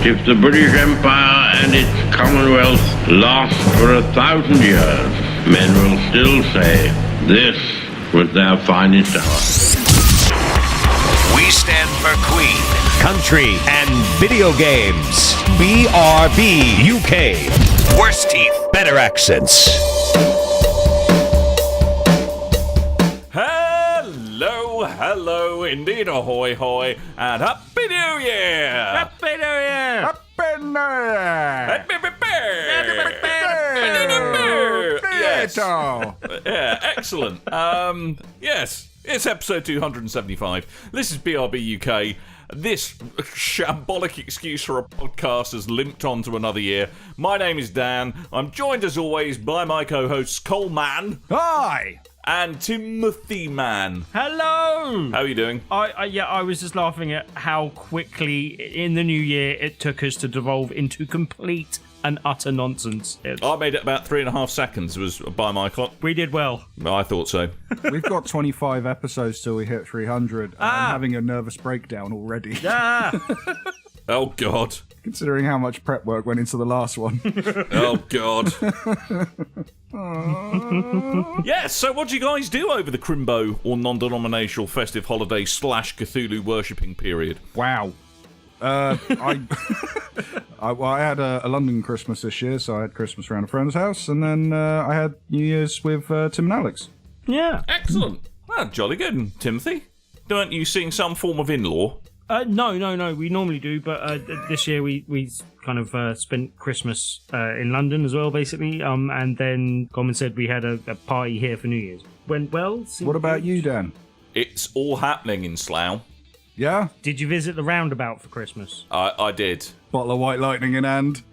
If the British Empire and its Commonwealth last for 1,000 years, men will still say this was their finest hour. We stand for Queen, country, and video games. BRB UK. Worse teeth, better accents. Hello, indeed, ahoy, hoy, and Happy New Year! Happy New Year! Happy New Year! Yes. Yeah, excellent. Yes, it's episode 275. This is BRB UK. This shambolic excuse for a podcast has limped on to another year. My name is Dan. I'm joined as always by my co-hosts Coleman. Hi! And Timothy Man. Hello! How are you doing? I was just laughing at how quickly in the new year it took us to devolve into complete and utter nonsense. I made it about 3.5 seconds, was by my clock. We did well. I thought so. We've got 25 episodes till we hit 300, and I'm having a nervous breakdown already. Ah! Oh, God. Considering how much prep work went into the last one. Oh, God. Yes, so what do you guys do over the Crimbo or non-denominational festive holiday / Cthulhu worshipping period? Wow. I had a London Christmas this year, so I had Christmas around a friend's house, and then I had New Year's with Tim and Alex. Yeah. Excellent. Well, jolly good. And Timothy, don't you seeing some form of in-law? No. We normally do, but this year we kind of spent Christmas in London as well, basically. And then Coleman said we had a party here for New Year's. Went well. What about you, Dan? It's all happening in Slough. Yeah? Did you visit the roundabout for Christmas? I did. Bottle of White Lightning in hand.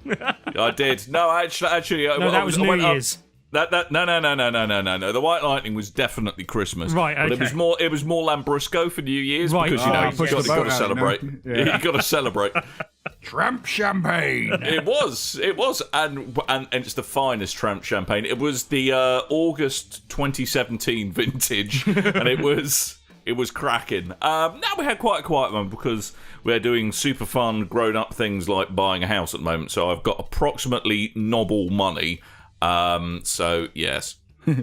I did. No, actually, no, that was New Year's. No. The White Lightning was definitely Christmas. Right, okay. But it was more Lambrusco for New Year's, right, because you've got to celebrate. You've got to celebrate. Tramp champagne. It was, and it's the finest tramp champagne. It was the August 2017 vintage, and it was cracking. Now we had quite a quiet one because we're doing super fun grown-up things like buying a house at the moment. So I've got approximately nobble money. So yes,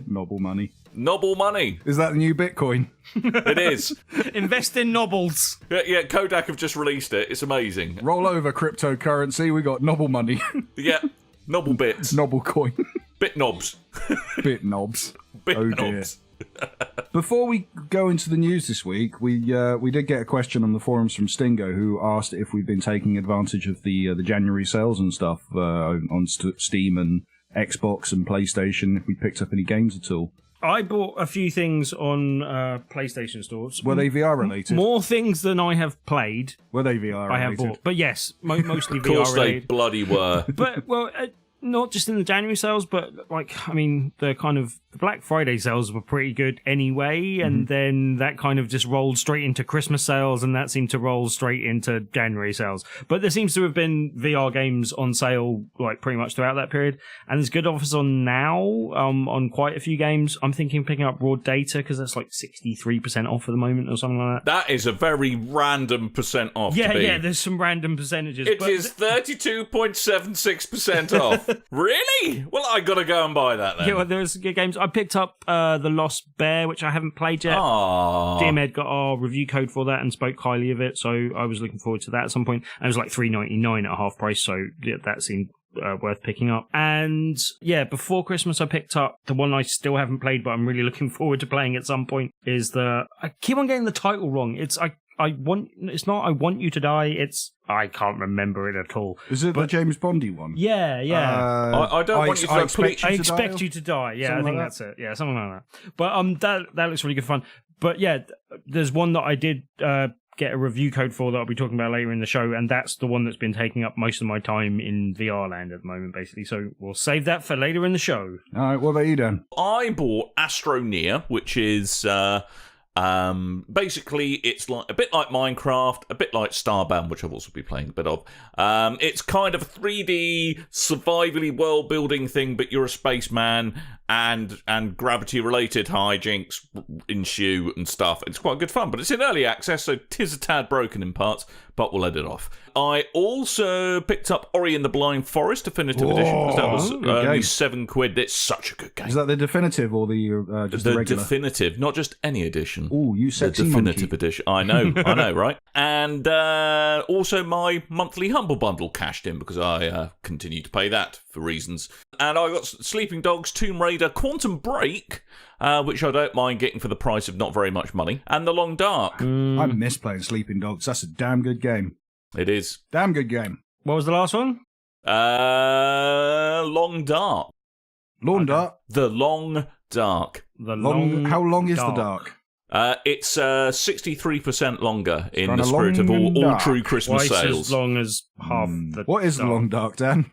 Nobble money. Nobble money. Is that the new Bitcoin? It is. Invest in nobbles. Yeah, Kodak have just released it. It's amazing. Roll over cryptocurrency. We got Nobble money. Yeah, nobble bits. Nobble coin. Bit knobs. Bit knobs. Bit Oh knobs. Before we go into the news this week, we did get a question on the forums from Stingo, who asked if we've been taking advantage of the January sales and stuff on Steam and Xbox and PlayStation, if we picked up any games at all. I bought a few things on PlayStation stores. Were they VR related? More things than I have played. Were they VR related? I have bought, but yes, mostly VR related. Of course they bloody were. But not just in the January sales, but the Black Friday sales were pretty good anyway, and then that kind of just rolled straight into Christmas sales, and that seemed to roll straight into January sales. But there seems to have been VR games on sale like pretty much throughout that period, and there's good offers on now on quite a few games. I'm thinking of picking up Raw Data because that's like 63% off at the moment or something like that. That is a very random percent off. Yeah, there's some random percentages. It is 32.76% off. Really? Well, I gotta go and buy that then. Yeah, well, there's good games. I picked up The Lost Bear, which I haven't played yet. Aww. DMED got our review code for that and spoke highly of it, so I was looking forward to that at some point. And it was like $3.99 at half price, so yeah, that seemed worth picking up. And yeah, before Christmas I picked up the one I still haven't played, but I'm really looking forward to playing at some point. I keep on getting the title wrong. I want you to die. I can't remember it at all. Is it the James Bondy one? Yeah. I don't want you to die. I expect you to die. Yeah, I think that's it. Yeah, something like that. But that looks really good fun. But yeah, there's one that I did get a review code for that I'll be talking about later in the show, and that's the one that's been taking up most of my time in VR land at the moment, basically. So we'll save that for later in the show. All right, what about you, Dan? I bought Astro Near, which is basically it's like a bit like Minecraft, a bit like Starbound, which I've also been playing a bit of. It's kind of a 3D survivally world building thing, but you're a spaceman and gravity-related hijinks ensue and stuff. It's quite good fun, but it's in early access, so 'tis a tad broken in parts, but we'll let it off. I also picked up Ori and the Blind Forest Definitive Edition, because that was only £7. It's such a good game. Is that the definitive or the just the regular? Definitive, not just any edition. Oh, you sexy the definitive monkey. edition. I know, right? And also my monthly Humble Bundle cashed in because I continue to pay that for reasons. And I got Sleeping Dogs, Tomb Raider, Quantum Break, which I don't mind getting for the price of not very much money, and The Long Dark. I miss playing Sleeping Dogs. That's a damn good game. It is. Damn good game. What was the last one? Long Dark. Lawn Dark. The Long Dark. How long is the dark? It's 63% longer in Kinda the spirit of all dark. true Christmas Twice sales. as long as half the What is the Long Dark, Dan?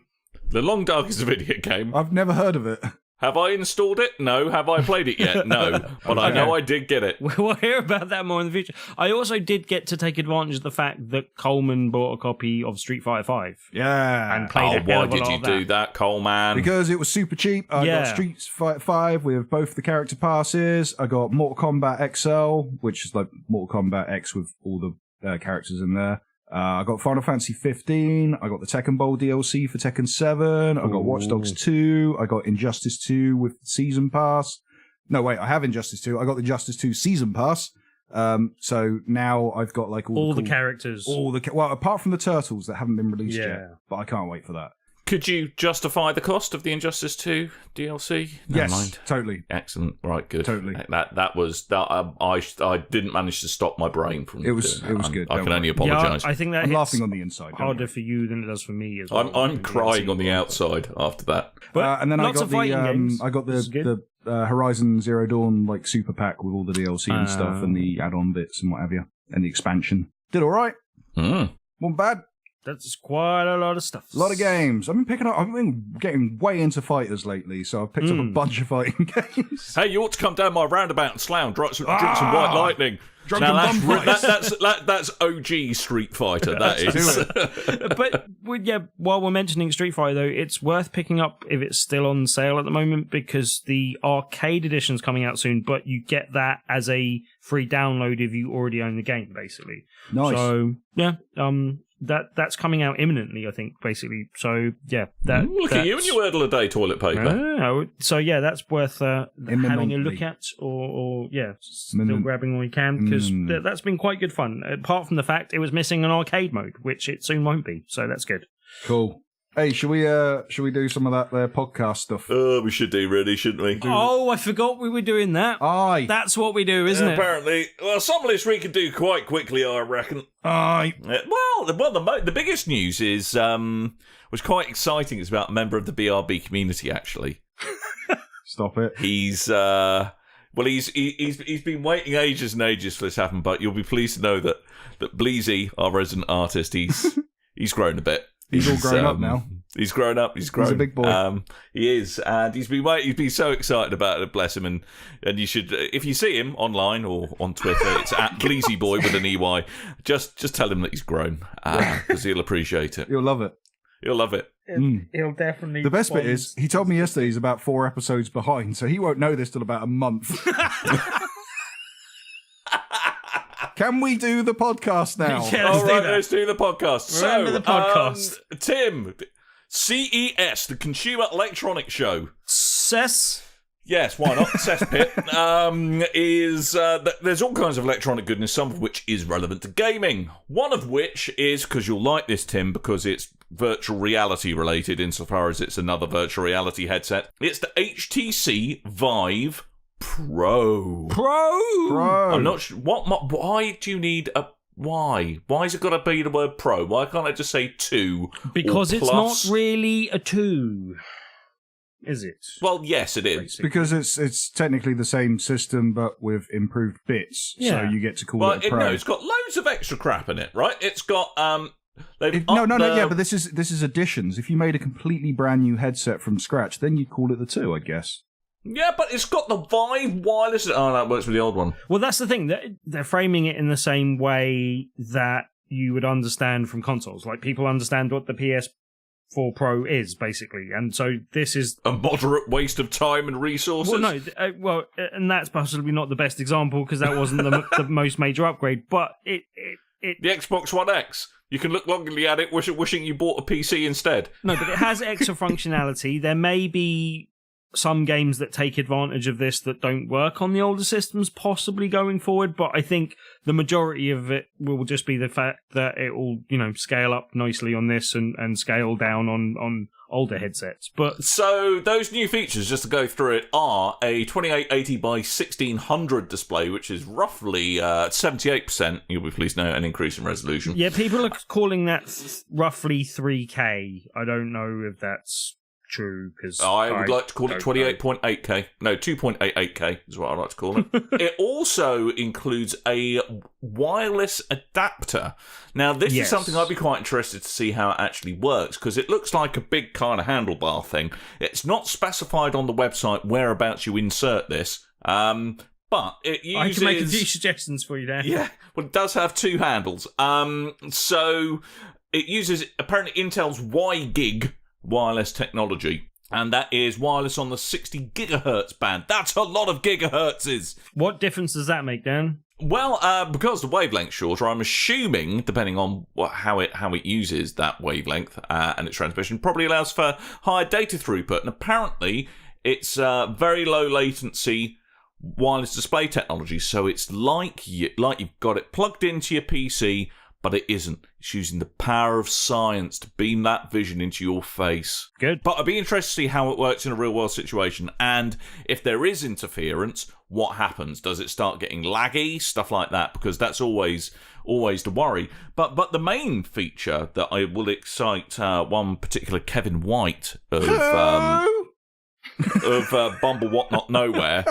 The Long Dark is a video game. I've never heard of it. Have I installed it? No. Have I played it yet? No. But I know I did get it. We'll hear about that more in the future. I also did get to take advantage of the fact that Coleman bought a copy of Street Fighter 5. Yeah. And played a hell why of a did lot you of do that, Coleman? Because it was super cheap. I got Street Fighter 5 with both the character passes. I got Mortal Kombat XL, which is like Mortal Kombat X with all the characters in there. I got Final Fantasy 15. I got the Tekken Bowl DLC for Tekken 7. I got Watch Dogs 2. I got Injustice 2 with Season Pass. No, wait, I have Injustice 2. I got the Injustice 2 Season Pass. So now I've got like all the characters. Well, apart from the Turtles that haven't been released yet. But I can't wait for that. Could you justify the cost of the Injustice 2 DLC? Yes, totally. Excellent. Right, good. Totally. That was that. I didn't manage to stop my brain from. It was good. I can only apologise. Yeah, I think that I'm laughing on the inside. Harder for you than it does for me as well. I'm crying on the outside after that. And then I got games. the Horizon Zero Dawn like super pack with all the DLC and stuff and the add-on bits and what have you and the expansion. Did all right. Wasn't bad. That's quite a lot of stuff. A lot of games. I've been getting way into fighters lately, so I've picked up a bunch of fighting games. Hey, you ought to come down my roundabout and slam, drink some White Lightning. Drunken That's OG Street Fighter, that is. But while we're mentioning Street Fighter, though, it's worth picking up if it's still on sale at the moment, because the arcade edition's coming out soon, but you get that as a free download if you already own the game, basically. Nice. So, yeah, that's coming out imminently, I think, basically. So, yeah. Look at you and your Wordle a day toilet paper. So, yeah, that's worth having a look at, or still grabbing when you can, because that's been quite good fun, apart from the fact it was missing an arcade mode, which it soon won't be, so that's good. Cool. Hey, should we do some of that podcast stuff? We should do, really, shouldn't we? Oh, I forgot we were doing that. Aye. That's what we do, isn't it? Apparently. Well, some of this we could do quite quickly, I reckon. Aye. The biggest news is, was quite exciting. It's about a member of the BRB community, actually. Stop it. He's been waiting ages and ages for this to happen, but you'll be pleased to know that Bleezy, our resident artist, he's grown a bit. He's all grown up now. He's grown up. He's a big boy. He is, and he's been so excited about it. Bless him, and you should, if you see him online or on Twitter, it's at BleezyBoy with an EY. Just tell him that he's grown, because he'll appreciate it. You'll love it. He'll love it. He'll definitely. The best bit is he told me yesterday he's about 4 episodes behind, so he won't know this till about a month. Can we do the podcast now? Yeah, let's do the podcast. Remember the podcast. Tim, CES, the Consumer Electronics Show. CES? Yes, why not? Cesspit there's all kinds of electronic goodness, some of which is relevant to gaming. One of which is, because you'll like this, Tim, because it's virtual reality related insofar as it's another virtual reality headset. It's the HTC Vive Pro. I'm not sure. Why do you need a... Why? Why's it got to be the word Pro? Why can't I just say 2 Because or it's plus? not really a 2. Is it? Well, yes, it is. Because it's technically the same system, but with improved bits. Yeah. So you get to call it a Pro. No, it's got loads of extra crap in it, right? It's got... But this is additions. If you made a completely brand new headset from scratch, then you'd call it the 2, I guess. Yeah, but it's got the Vive wireless... Oh, that works with the old one. Well, that's the thing. They're framing it in the same way that you would understand from consoles. Like, people understand what the 4 Pro is, basically. And so this is a moderate waste of time and resources. Well, no, and that's possibly not the best example because that wasn't the most major upgrade, but it the Xbox One X. You can look longingly at it, wishing you bought a PC instead. No, but it has extra functionality. There may be some games that take advantage of this that don't work on the older systems, possibly going forward, but I think the majority of it will just be the fact that it will, scale up nicely on this and scale down on older headsets. But so those new features, just to go through it, are a 2880 by 1600 display, which is roughly 78%. You'll be pleased to know, an increase in resolution. Yeah, people are calling that roughly 3K. I don't know if that's true, because I would like to call it 28.8K. No, 2.88K is what I like to call it. It also includes a wireless adapter. Now, this is something I'd be quite interested to see how it actually works, because it looks like a big kind of handlebar thing. It's not specified on the website whereabouts you insert this, but it uses... I can make a few suggestions for you there. Yeah, well, it does have 2 handles. So it uses, apparently, Intel's Y-Gig wireless technology, and that is wireless on the 60 gigahertz band. That's a lot of gigahertzes. What difference does that make, Dan? Well, because the wavelength's shorter, I'm assuming, depending on how it uses that wavelength and its transmission, probably allows for higher data throughput. And apparently, it's very low latency wireless display technology. So it's like you've got it plugged into your PC, but it isn't. It's using the power of science to beam that vision into your face. Good. But I'd be interested to see how it works in a real-world situation. And if there is interference, what happens? Does it start getting laggy? Stuff like that, because that's always the worry. But the main feature that I will excite one particular Kevin White of Bumble Whatnot Nowhere.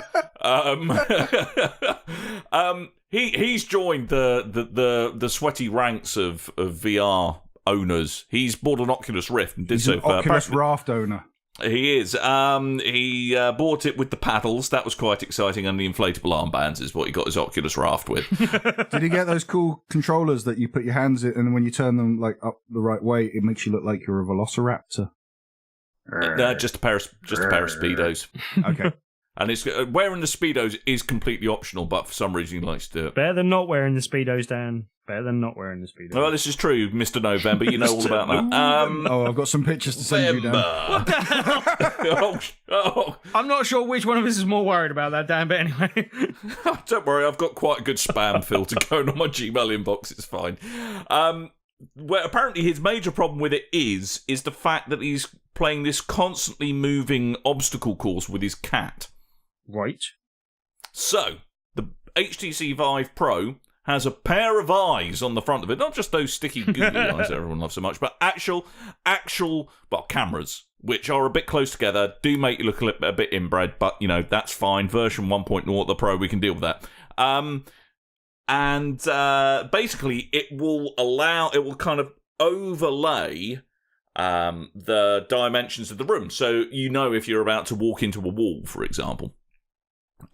He's joined the sweaty ranks of VR owners. He's bought an Oculus Rift and did so for Oculus Raft owner. He is. He bought it with the paddles. That was quite exciting, and the inflatable armbands is what he got his Oculus Raft with. Did he get those cool controllers that you put your hands in, and when you turn them up the right way, it makes you look like you're a velociraptor? Just a pair of Speedos. Okay. And it's wearing the Speedos is completely optional, but for some reason he likes to do it. Better than not wearing the Speedos, Dan. Better than not wearing the Speedos. Well, this is true, Mr. November. You know all about that. I've got some pictures to send you, Dan. I'm not sure which one of us is more worried about that, Dan, but anyway. Don't worry, I've got quite a good spam filter going on my Gmail inbox. It's fine. Well, apparently his major problem with it is the fact that he's playing this constantly moving obstacle course with his cat. Right. So, the HTC Vive Pro has a pair of eyes on the front of it. Not just those sticky, googly eyes that everyone loves so much, but actual, cameras, which are a bit close together, do make you look a bit inbred, but, that's fine. Version 1.0 of the Pro, we can deal with that. And basically, it will kind of overlay the dimensions of the room. So, if you're about to walk into a wall, for example.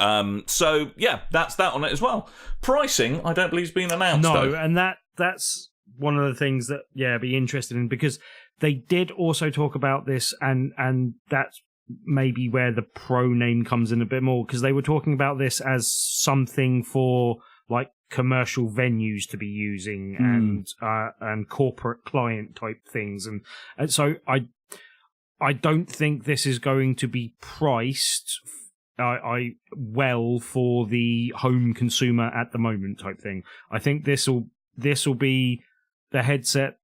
So yeah, that's that on it as well. Pricing, I don't believe has been announced. No, though. and that's one of the things that I'd be interested in, because they did also talk about this, and that's maybe where the Pro name comes in a bit more, because they were talking about this as something for like commercial venues to be using and corporate client type things, and so I don't think this is going to be priced well for the home consumer at the moment type thing. I think this will be the headset,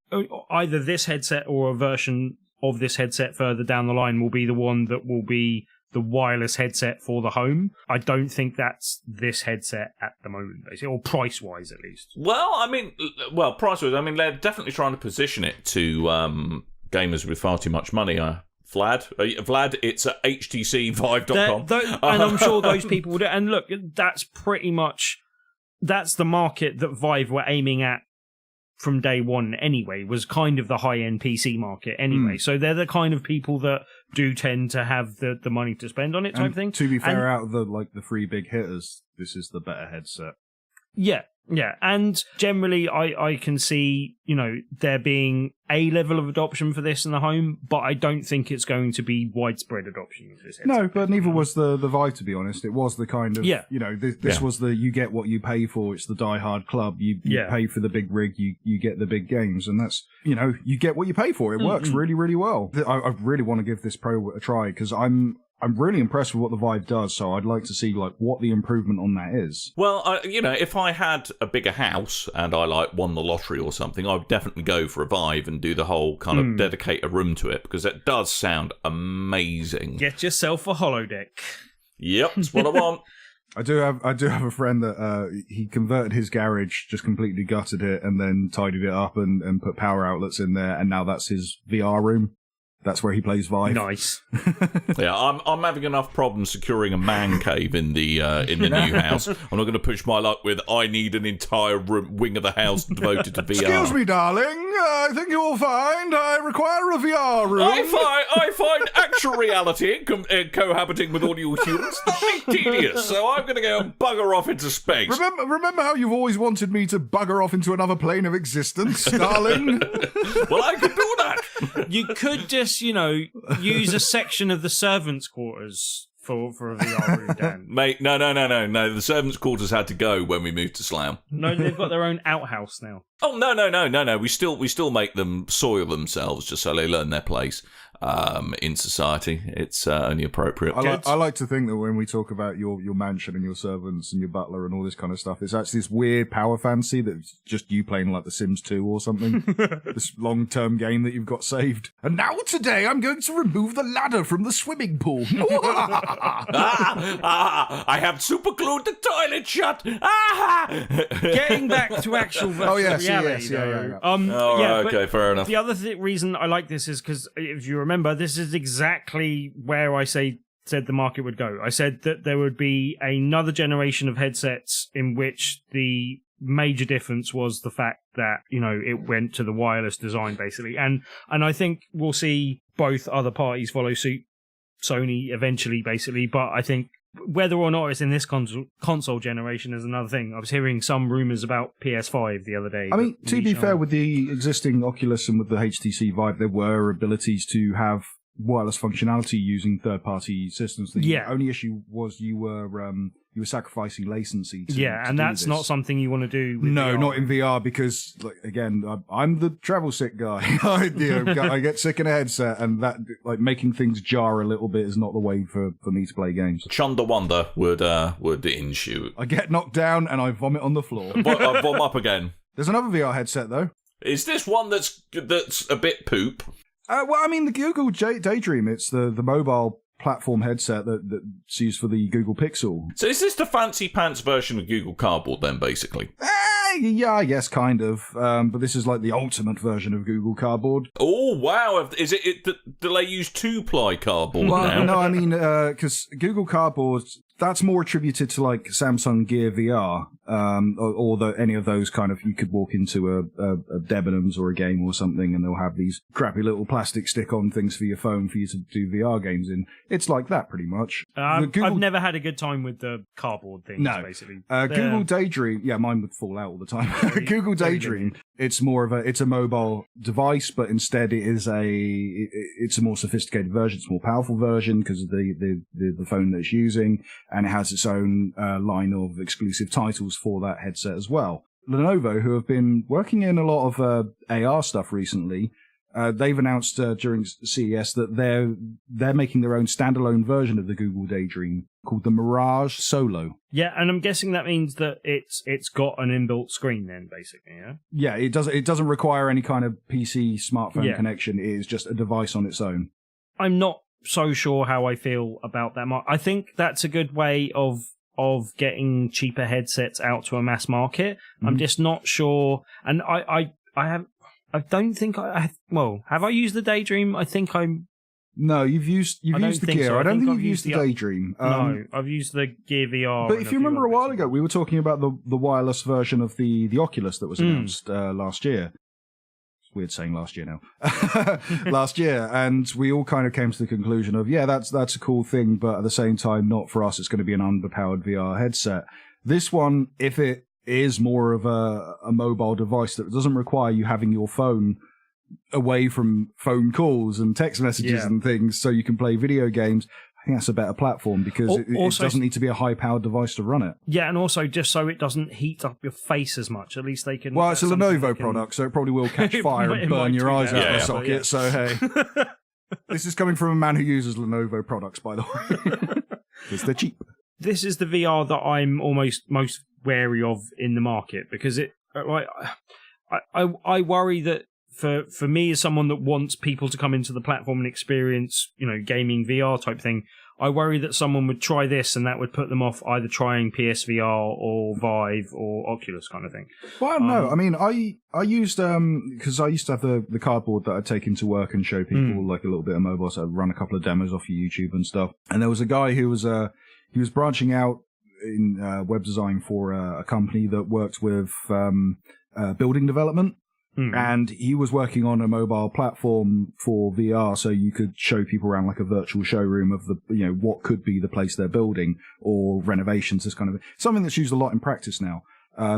either this headset or a version of this headset further down the line will be the one that will be the wireless headset for the home. I don't think that's this headset at the moment, basically, or price-wise at least. Well, price-wise, they're definitely trying to position it to gamers with far too much money. Vlad, it's at htcvive.com. And I'm sure those people would. And look, that's pretty much, that's the market that Vive were aiming at from day one anyway, was kind of the high-end PC market anyway. So they're the kind of people that do tend to have the money to spend on it type thing. To be fair, out of the three big hitters, this is the better headset. Yeah, Yeah, and generally I can see, there being a level of adoption for this in the home, but I don't think it's going to be widespread adoption of this headset. No, but neither was the Vive, to be honest. It was the kind of, this was the you get what you pay for. It's the die-hard club. You pay for the big rig, you get the big games, and that's, you get what you pay for. It works really, really well. I really want to give this Pro a try, because I'm really impressed with what the Vive does, so I'd like to see what the improvement on that is. Well, if I had a bigger house and I won the lottery or something, I'd definitely go for a Vive and do the whole kind of dedicate a room to it, because it does sound amazing. Get yourself a holodeck. Yep, that's what I want. I do have a friend that he converted his garage, just completely gutted it, and then tidied it up and put power outlets in there, and now that's his VR room. That's where he plays Vive. Nice. Yeah, I'm having enough problems securing a man cave in the new house. I'm not going to push my luck with I need an entire wing of the house devoted to VR. Excuse me, darling. I think you will find I require a VR room. I find actual reality cohabiting with all you humans to be tedious, so I'm going to go and bugger off into space. Remember how you've always wanted me to bugger off into another plane of existence, darling? Well, I could do that. You could just, use a section of the servants' quarters for a VR room, Dan. Mate, no. The servants' quarters had to go when we moved to Slough. No, they've got their own outhouse now. Oh, no. We still make them soil themselves just so they learn their place in society. It's only appropriate. I like to think that when we talk about your mansion and your servants and your butler and all this kind of stuff, it's actually this weird power fantasy that's just you playing like The Sims 2 or something. This long-term game that you've got saved. And now today I'm going to remove the ladder from the swimming pool. I have super glued the toilet shut. Getting back to actual virtual reality, okay, fair enough. The other reason I like this is because, if you remember, this is exactly where I said the market would go. I said that there would be another generation of headsets in which the major difference was the fact that, it went to the wireless design, basically. And I think we'll see both other parties follow suit. Sony eventually, basically, but I think whether or not it's in this console generation is another thing. I was hearing some rumours about PS5 the other day. I mean, to be fair, with the existing Oculus and with the HTC Vive, there were abilities to have wireless functionality using third-party systems. The only issue was you were sacrificing latency. And that's not something you want to do. With no, VR. not in VR, because again, I'm the travel sick guy. I get sick in a headset, and that making things jar a little bit is not the way for me to play games. Chunder Wonder would ensue. I get knocked down and I vomit on the floor. I vom up again. There's another VR headset though. Is this one that's a bit poop? Well, I mean, the Google Daydream, it's the mobile platform headset that's used for the Google Pixel. So is this the fancy pants version of Google Cardboard then, basically? Yeah, I guess, kind of. But this is like the ultimate version of Google Cardboard. Oh, wow. Is it do they use 2-ply cardboard now? No, I mean, because Google Cardboard, that's more attributed to like Samsung Gear VR, or any of those kind of, you could walk into a Debenhams or a game or something and they'll have these crappy little plastic stick-on things for your phone for you to do VR games in. It's like that, pretty much. I've never had a good time with the cardboard things, basically. Google Daydream, mine would fall out all the time. Google Daydream, it's more of it's a mobile device, but instead it's a more sophisticated version, it's a more powerful version because of the phone that it's using, and it has its own line of exclusive titles for that headset as well. Lenovo, who have been working in a lot of AR stuff recently, they've announced during CES that they're making their own standalone version of the Google Daydream called the Mirage Solo. Yeah, and I'm guessing that means that it's got an inbuilt screen then, basically, yeah? Yeah, it doesn't require any kind of PC smartphone connection. It is just a device on its own. I'm not so sure how I feel about that. I think that's a good way of getting cheaper headsets out to a mass market. Mm-hmm. I'm just not sure, and have I used the Daydream? I think I'm. No, you've used the Gear. So. I don't think you've used the Daydream. No, I've used the Gear VR. But if you remember a while ago, we were talking about the wireless version of the Oculus that was announced last year. It's weird saying last year now. Last year, and we all kind of came to the conclusion of, that's a cool thing, but at the same time, not for us. It's going to be an underpowered VR headset. This one, if it is more of a mobile device that doesn't require you having your phone away from phone calls and text messages and things so you can play video games. I think that's a better platform because it doesn't need to be a high-powered device to run it. Yeah, and also just so it doesn't heat up your face as much. At least they can... Well, it's a Lenovo product, so it probably will catch fire and burn your eyes out of the socket, so hey. This is coming from a man who uses Lenovo products, by the way. Because they're cheap. This is the VR that I'm almost most wary of in the market because I worry that for me as someone that wants people to come into the platform and experience, gaming VR type thing, I worry that someone would try this and that would put them off either trying PSVR or Vive or Oculus kind of thing. Well, I don't know. I mean, I used, because I used to have the cardboard that I'd take into work and show people like a little bit of mobile, so I'd run a couple of demos off of YouTube and stuff. And there was a guy who was branching out in web design for a company that worked with building development. And he was working on a mobile platform for VR, so you could show people around like a virtual showroom of what could be the place they're building or renovations, this kind of something that's used a lot in practice now,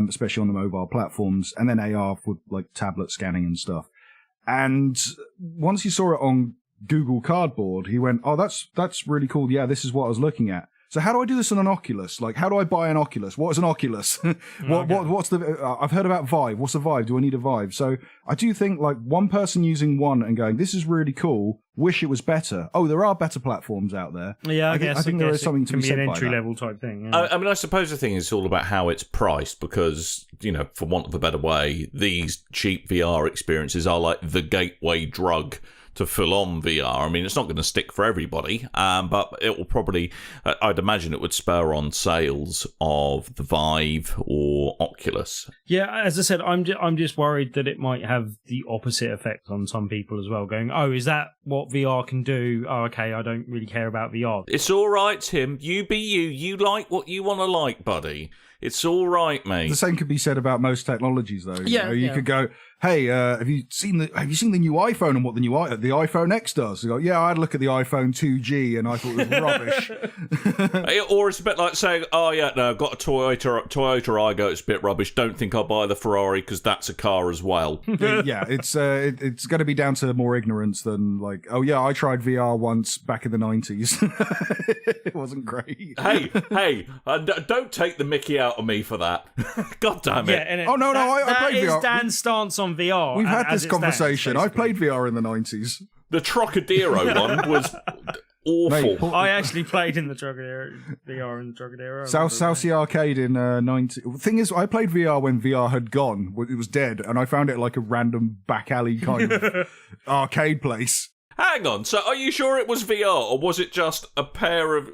especially on the mobile platforms, and then AR with like tablet scanning and stuff. And once he saw it on Google Cardboard, he went, "Oh, that's really cool. Yeah, this is what I was looking at." So how do I do this on an Oculus? Like, how do I buy an Oculus? What is an Oculus? What's the? I've heard about Vive. What's a Vive? Do I need a Vive? So I do think like one person using one and going, "This is really cool. Wish it was better." Oh, there are better platforms out there. Yeah, I think there is something to be said an by entry that. level type thing. Yeah. I mean, I suppose the thing is all about how it's priced because, for want of a better way, these cheap VR experiences are like the gateway drug to full-on VR. I mean, it's not going to stick for everybody, but it will probably, I'd imagine it would spur on sales of the Vive or Oculus. Yeah, as I said, I'm just worried that it might have the opposite effect on some people as well, going, oh, is that what VR can do? Oh, okay, I don't really care about VR. It's all right, Tim. You be you. You like what you want to like, buddy. It's all right, mate. The same could be said about most technologies, though. You could go, "Hey, have you seen the new iPhone and what the iPhone X does?" You go, "Yeah, I had a look at the iPhone 2G and I thought it was rubbish." Or it's a bit like saying, "Oh yeah, no, I've got a Toyota Aygo. It's a bit rubbish. Don't think I'll buy the Ferrari because that's a car as well." Yeah, it's going to be down to more ignorance than like, "Oh yeah, I tried VR once back in the 90s. It wasn't great." Hey, don't take the mickey out of me for that. God damn it. Yeah, I played VR. That is Dan's stance on VR. We've had this conversation. I played VR in the 90s. The Trocadero one was awful. Mate, I actually played in the Trocadero, VR in the Trocadero. South Sea Arcade in 90. The thing is, I played VR when VR had gone. It was dead, and I found it like a random back alley kind of arcade place. Hang on. So, are you sure it was VR, or was it just a pair of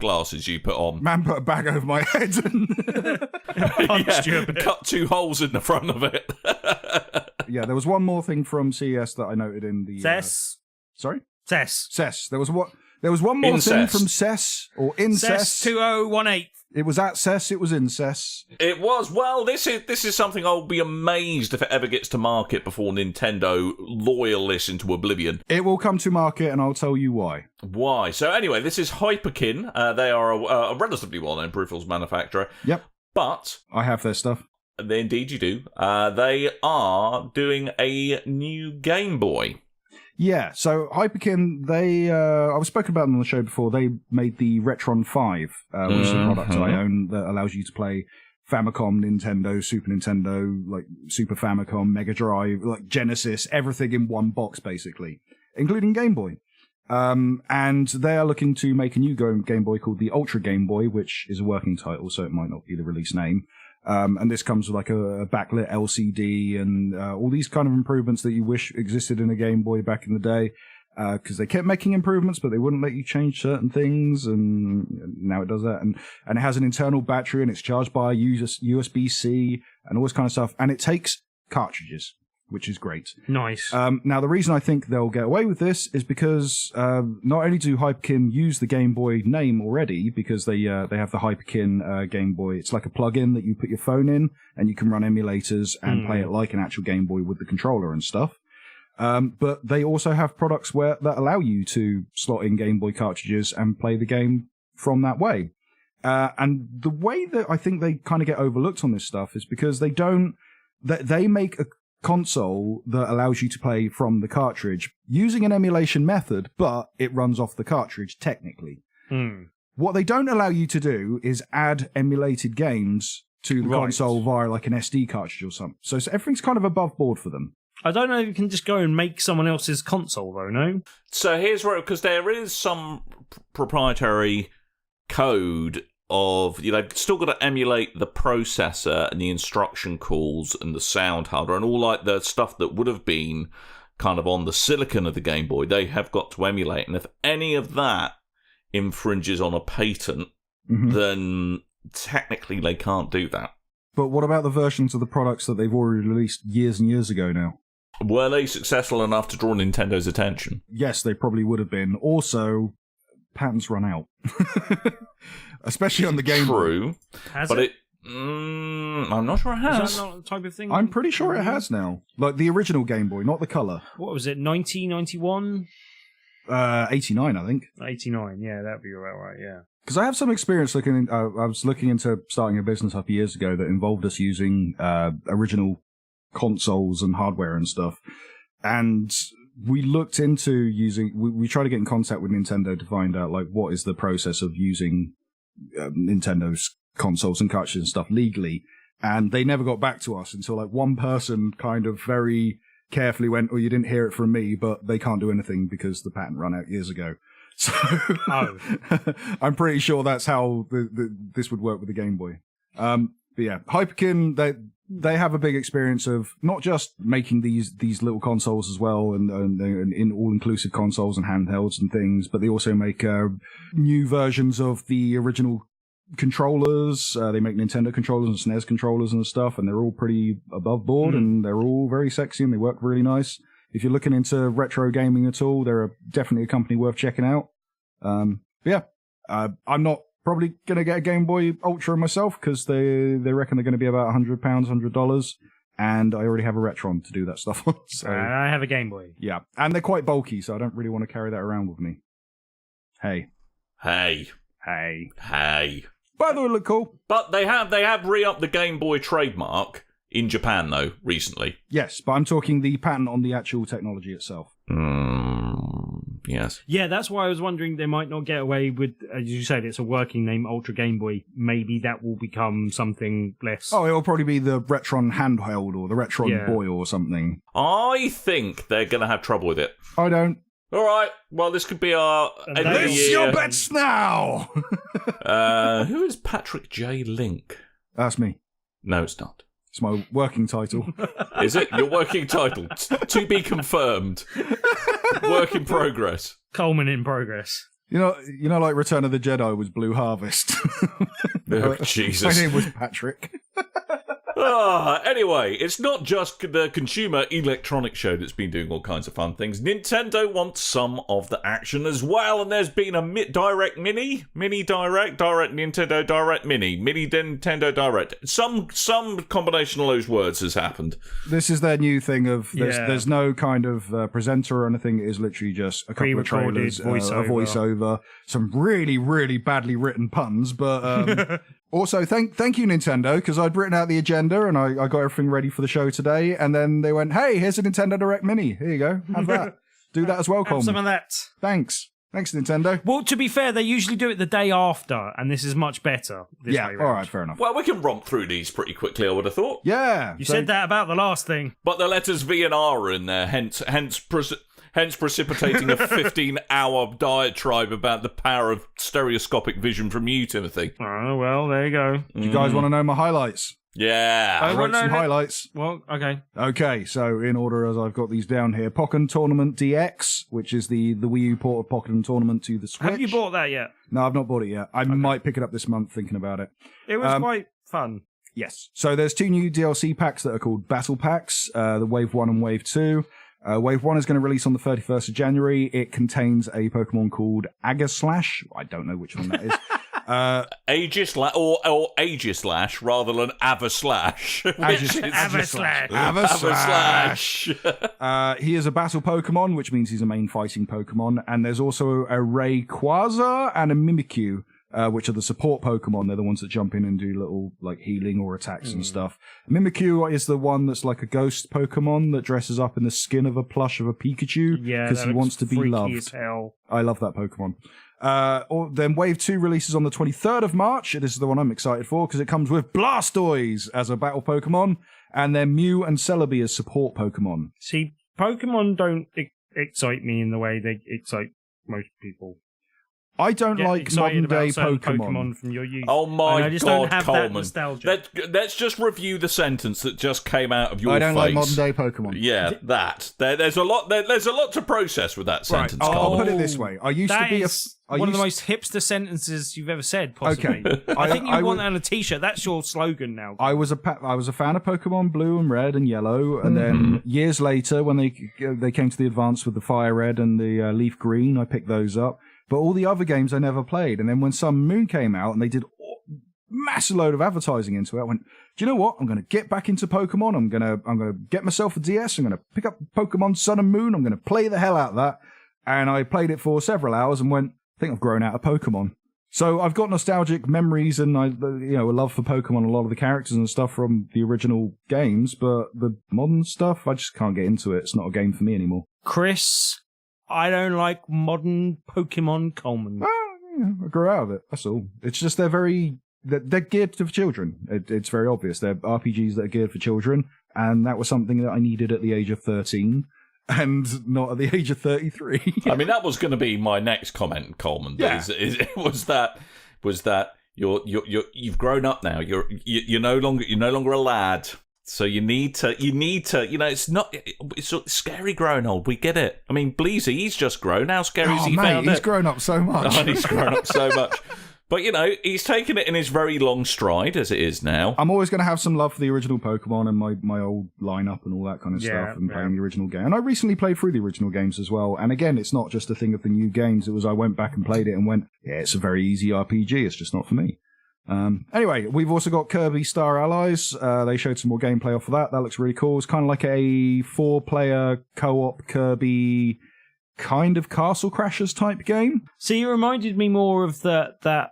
glasses you put on? Man put a bag over my head and punched you a bit. Cut 2 holes in the front of it. Yeah, there was one more thing from CES that I noted in the CES. Sorry, CES. There was one more thing from CES or in CES 2018. It was at CES. It was in CES. It was. Well, this is something I'll be amazed if it ever gets to market before Nintendo loyal this into oblivion. It will come to market, and I'll tell you why. Why? So anyway, this is Hyperkin. They are a relatively well-known peripherals manufacturer. Yep. But I have their stuff. Indeed, you do. They are doing a new Game Boy. Yeah, so Hyperkin, I've spoken about them on the show before. They made the Retron 5, which is a product I own that allows you to play Famicom, Nintendo, Super Nintendo, like Super Famicom, Mega Drive, like Genesis, everything in one box, basically, including Game Boy. And they are looking to make a new Game Boy called the Ultra Game Boy, which is a working title, so it might not be the release name. And this comes with like a backlit LCD and all these kind of improvements that you wish existed in a Game Boy back in the day. Because they kept making improvements, but they wouldn't let you change certain things, and now it does that. And it has an internal battery, and it's charged by USB-C and all this kind of stuff. And it takes cartridges, which is great. Nice. Now, the reason I think they'll get away with this is because not only do Hyperkin use the Game Boy name already, because they have the Hyperkin Game Boy. It's like a plug-in that you put your phone in, and you can run emulators and play it like an actual Game Boy with the controller and stuff. But they also have products that allow you to slot in Game Boy cartridges and play the game from that way. And the way that I think they kind of get overlooked on this stuff is because they make a console that allows you to play from the cartridge using an emulation method, but it runs off the cartridge technically. What they don't allow you to do is add emulated games to the console via like an SD cartridge or something. So everything's kind of above board for them. I don't know if you can just go and make someone else's console, though, no? So here's where, because there is some proprietary code of, they've still got to emulate the processor and the instruction calls and the sound hardware and all like the stuff that would have been kind of on the silicon of the Game Boy. They have got to emulate. And if any of that infringes on a patent, then technically they can't do that. But what about the versions of the products that they've already released years and years ago now? Were they successful enough to draw Nintendo's attention? Yes, they probably would have been. Also, patents run out. Especially on the Game Boy. True. Has but it? I'm not sure it has. Is that not the type of thing? I'm pretty sure it has now. Like the original Game Boy, not the colour. What was it, 1991? 89, I think. 89, yeah, that'd be about right, yeah. Because I have some experience looking. I was looking into starting a business a couple years ago that involved us using original consoles and hardware and stuff, and we looked into using. We tried to get in contact with Nintendo to find out like what is the process of using Nintendo's consoles and cartridges and stuff legally, and they never got back to us until like one person kind of very carefully went, "Oh, you didn't hear it from me, but they can't do anything because the patent ran out years ago." So I'm pretty sure that's how this would work with the Game Boy. But yeah, Hyperkin, they have a big experience of not just making these little consoles as well, and in all-inclusive consoles and handhelds and things, but they also make new versions of the original controllers. They make Nintendo controllers and SNES controllers and stuff, and they're all pretty above board, and they're all very sexy, and they work really nice. If you're looking into retro gaming at all, they're definitely a company worth checking out. I'm not probably going to get a Game Boy Ultra myself because they reckon they're going to be about £100, $100, and I already have a Retron to do that stuff on. So I have a Game Boy. Yeah, and they're quite bulky, so I don't really want to carry that around with me. Hey. By the way, look cool. But they have re-upped the Game Boy trademark in Japan, though, recently. Yes, but I'm talking the patent on the actual technology itself. Yes. Yeah, that's why I was wondering they might not get away with, as you said, it's a working name, Ultra Game Boy. Maybe that will become something less. Oh, it'll probably be the Retron handheld or the Retron Boy or something. I think they're going to have trouble with it. I don't. All right. Well, this could be our end of the Place year. your bets now! Who is Patrick J. Link? That's me. No, it's not. It's my working title. Is it? Your working title? To be confirmed. Work in progress. Coleman in progress. You know, like Return of the Jedi was Blue Harvest. Oh, Jesus. My name was Patrick. Anyway, it's not just the consumer electronics show that's been doing all kinds of fun things. Nintendo wants some of the action as well, and there's been a Direct Mini Direct, Direct Nintendo Direct Mini Nintendo Direct. Some combination of those words has happened. This is their new thing of there's no kind of presenter or anything. It is literally just a couple of trailers, a voiceover, some really, really badly written puns, but... Also, thank you, Nintendo, because I'd written out the agenda and I got everything ready for the show today, and then they went, hey, here's a Nintendo Direct Mini. Here you go. Have that. Do that as well, Coleman. Have some of that. Thanks, Nintendo. Well, to be fair, they usually do it the day after, and this is much better. Yeah, all right, fair enough. Well, we can romp through these pretty quickly, I would have thought. Yeah. You said that about the last thing. But the letters V and R are in there, hence precipitating a 15-hour diatribe about the power of stereoscopic vision from you, Timothy. Oh, well, there you go. Do you guys want to know my highlights? Yeah. I wrote some highlights. Well, okay. Okay, so in order as I've got these down here, Pokken Tournament DX, which is the Wii U port of Pokken Tournament to the Switch. Have you bought that yet? No, I've not bought it yet. I might pick it up this month thinking about it. It was quite fun. Yes. So there's 2 new DLC packs that are called Battle Packs, the Wave 1 and Wave 2. Wave 1 is going to release on the 31st of January. It contains a Pokemon called Avaslash. I don't know which one that is. Aegislash or Aegislash rather than Avaslash. Avaslash. He is a battle Pokemon, which means he's a main fighting Pokemon. And there's also a Rayquaza and a Mimikyu which are the support Pokemon. They're the ones that jump in and do little like healing or attacks and stuff. Mimikyu is the one that's like a ghost Pokemon that dresses up in the skin of a plush of a Pikachu because he wants to be loved. As hell. I love that Pokemon. Then Wave 2 releases on the 23rd of March. This is the one I'm excited for because it comes with Blastoise as a battle Pokemon and then Mew and Celebi as support Pokemon. See, Pokemon don't excite me in the way they excite most people. I don't like modern day Pokemon from your youth. Oh my I just God, don't have Coleman. that nostalgia. Let's just review the sentence that just came out of your face. I don't like modern day Pokemon. Yeah, that. There's a lot to process with that sentence, I'll Coleman. put it this way. I used to be one of the most hipster sentences you've ever said, possibly. Okay. I think you want that on a t-shirt. That's your slogan now. I was a fan of Pokemon Blue and Red and Yellow, and then years later, when they came to the Advance with the Fire Red and the Leaf Green, I picked those up. But all the other games I never played. And then when Sun and Moon came out and they did a massive load of advertising into it, I went, do you know what? I'm going to get back into Pokemon. I'm going to get myself a DS. I'm going to pick up Pokemon Sun and Moon. I'm going to play the hell out of that. And I played it for several hours and went, I think I've grown out of Pokemon. So I've got nostalgic memories and a love for Pokemon, a lot of the characters and stuff from the original games, but the modern stuff, I just can't get into it. It's not a game for me anymore. Chris, I don't like modern Pokemon, Coleman. I grew out of it. That's all. It's just they're geared for children. It's very obvious. They're RPGs that are geared for children, and that was something that I needed at the age of 13. And not at the age of 33. I mean, that was going to be my next comment, Coleman. Yeah. Was that you've grown up now. You're no longer a lad. So you need to. It's scary growing old. We get it. I mean, Bleezy, he's just grown. How scary is he? He's grown up so much. Oh, he's grown up so much. But, he's taken it in his very long stride, as it is now. I'm always going to have some love for the original Pokemon and my old lineup and all that kind of stuff and playing the original game. And I recently played through the original games as well. And again, it's not just a thing of the new games. It was I went back and played it and went, yeah, it's a very easy RPG. It's just not for me. Anyway, we've also got Kirby Star Allies. They showed some more gameplay off of that. That looks really cool. It's kind of like a 4-player co-op Kirby kind of Castle Crashers type game. See, it reminded me more of that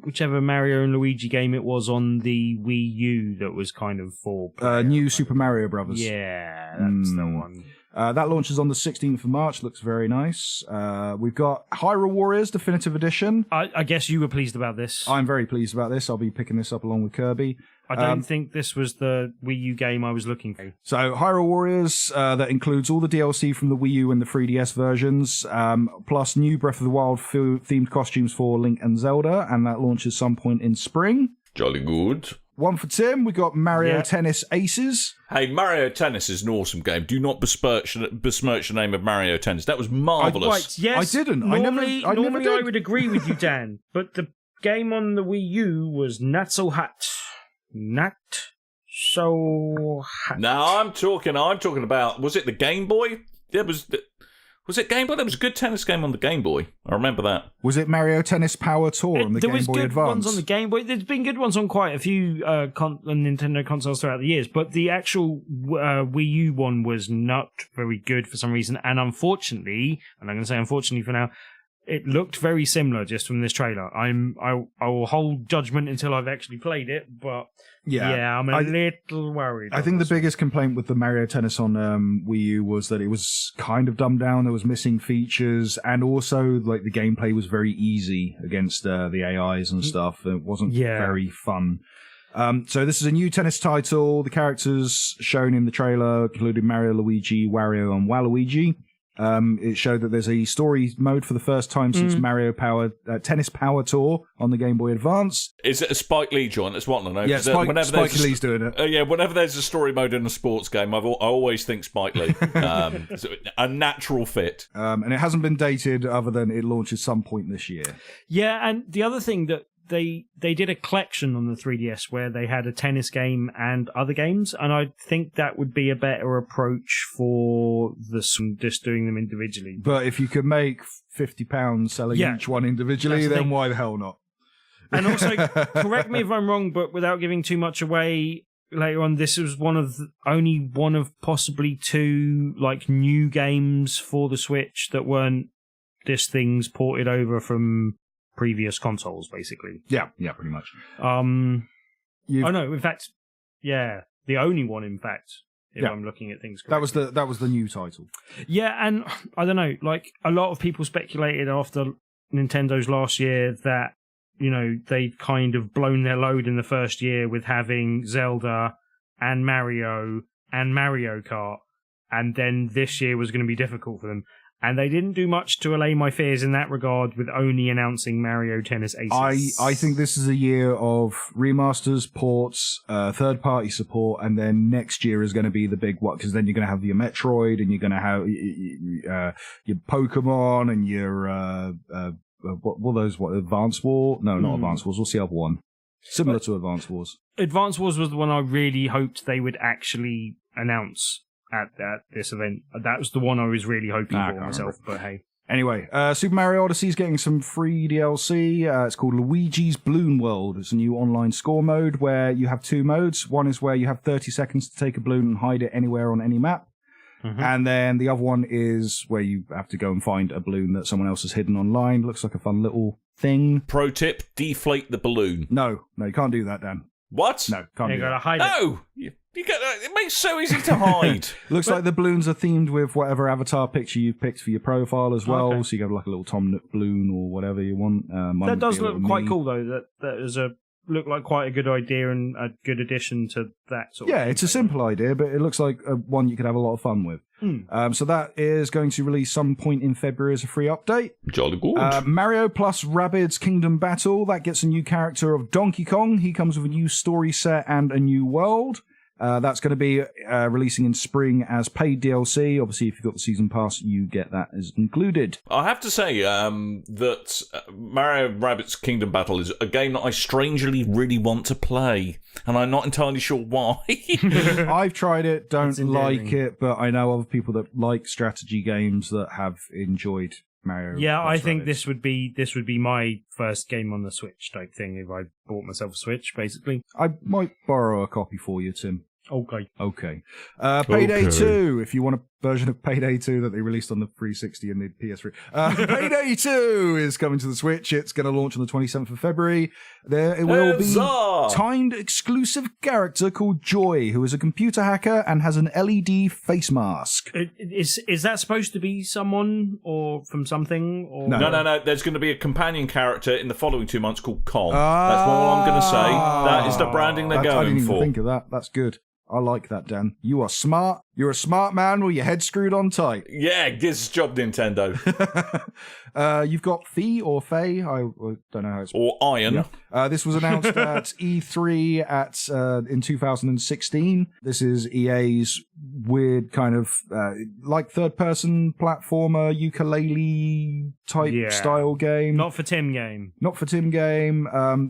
whichever Mario and Luigi game it was on the Wii U that was kind of 4-player. New Super Mario Brothers. Yeah, that's the one. That launches on the 16th of March. Looks very nice. We've got Hyrule Warriors Definitive Edition. I guess you were pleased about this. I'm very pleased about this. I'll be picking this up along with Kirby. I don't think this was the Wii U game I was looking for. So Hyrule Warriors, that includes all the DLC from the Wii U and the 3DS versions, plus new Breath of the Wild themed costumes for Link and Zelda, and that launches some point in spring. Jolly good. One for Tim, we got Mario Tennis Aces. Hey, Mario Tennis is an awesome game. Do not besmirch the name of Mario Tennis. That was marvellous. Yes, I didn't. Normally, I never did. I would agree with you, Dan, but the game on the Wii U was not so hot. Not so hot. No, I'm talking about, was it the Game Boy? Was it Game Boy? There was a good tennis game on the Game Boy. I remember that. Was it Mario Tennis Power Tour on the Game Boy Advance? There was good ones on the Game Boy. There's been good ones on quite a few Nintendo consoles throughout the years, but the actual Wii U one was not very good for some reason. And unfortunately, and I'm going to say unfortunately for now, it looked very similar just from this trailer. I will hold judgment until I've actually played it, but I'm a little worried. I think the biggest complaint with the Mario Tennis on Wii U was that it was kind of dumbed down. There was missing features, and also like the gameplay was very easy against the AIs and stuff. It wasn't very fun. So this is a new tennis title. The characters shown in the trailer included Mario, Luigi, Wario, and Waluigi. It showed that there's a story mode for the first time since Mario Tennis Power Tour on the Game Boy Advance. Is it a Spike Lee joint? That's what I know. Yeah, Spike Lee's doing it. Whenever there's a story mode in a sports game, I always think Spike Lee. A natural fit. And it hasn't been dated other than it launches some point this year. Yeah, and the other thing that they did a collection on the 3DS where they had a tennis game and other games, and I think that would be a better approach for just doing them individually. But if you could make £50 selling each one individually, then why the hell not? And also, correct me if I'm wrong, but without giving too much away, later on, this was only one of possibly two like new games for the Switch that weren't just things ported over from previous consoles, basically. Yeah, pretty much. In fact, yeah, the only one, in fact, if I'm looking at things correctly. That was the new title. Yeah, and I don't know, like, a lot of people speculated after Nintendo's last year that, you know, they'd kind of blown their load in the first year with having Zelda and Mario Kart, and then this year was going to be difficult for them. And they didn't do much to allay my fears in that regard with only announcing Mario Tennis Aces. I think this is a year of remasters, ports, third-party support, and then next year is going to be the big one, because then you're going to have your Metroid, and you're going to have your Pokemon, and your Advance Wars? No, not Advance Wars. What's the other one? Similar to Advance Wars. Advance Wars was the one I really hoped they would actually announce at this event. That was the one I was really hoping for myself, but hey. Anyway, Super Mario Odyssey is getting some free DLC. It's called Luigi's Balloon World. It's a new online score mode where you have two modes. One is where you have 30 seconds to take a balloon and hide it anywhere on any map. Mm-hmm. And then the other one is where you have to go and find a balloon that someone else has hidden online. Looks like a fun little thing. Pro tip, deflate the balloon. No, you can't do that, Dan. What? No, can't do that. You gotta hide it. No! It makes it so easy to hide. Looks like the balloons are themed with whatever avatar picture you picked for your profile as well. Okay. So you have like a little Tom Nook balloon or whatever you want. That does look quite cool, though. That is look like quite a good idea and a good addition to that sort of thing. It's a simple idea, but it looks like one you could have a lot of fun with. So that is going to release some point in February as a free update. Jolly good. Mario plus Rabbids Kingdom Battle. That gets a new character of Donkey Kong. He comes with a new story set and a new world. That's going to be releasing in spring as paid DLC. Obviously, if you've got the season pass, you get that as included. I have to say that Mario Rabbids Kingdom Battle is a game that I strangely really want to play, and I'm not entirely sure why. I've tried it, don't like it, but I know other people that like strategy games that have enjoyed Mario. Yeah, I think this would be my first game on the Switch type thing if I bought myself a Switch, basically. I might borrow a copy for you, Tim. Okay. Payday 2, if you want a version of Payday 2 that they released on the 360 and the PS3. Payday 2 is coming to the Switch. It's going to launch on the 27th of February. There will be timed exclusive character called Joy, who is a computer hacker and has an LED face mask. Is that supposed to be someone or from something? Or No. There's going to be a companion character in the following 2 months called Kong. That's what I'm going to say. That is the branding they're going for. I didn't even think of that. That's good. I like that, Dan. You are smart. You're a smart man with your head screwed on tight. Yeah, this job, Nintendo. You've got Fee or Faye. I don't know how it's... Or Iron. Yeah. This was announced at E3 in 2016. This is EA's weird kind of like third-person platformer, ukulele-type style game. Not for Tim game.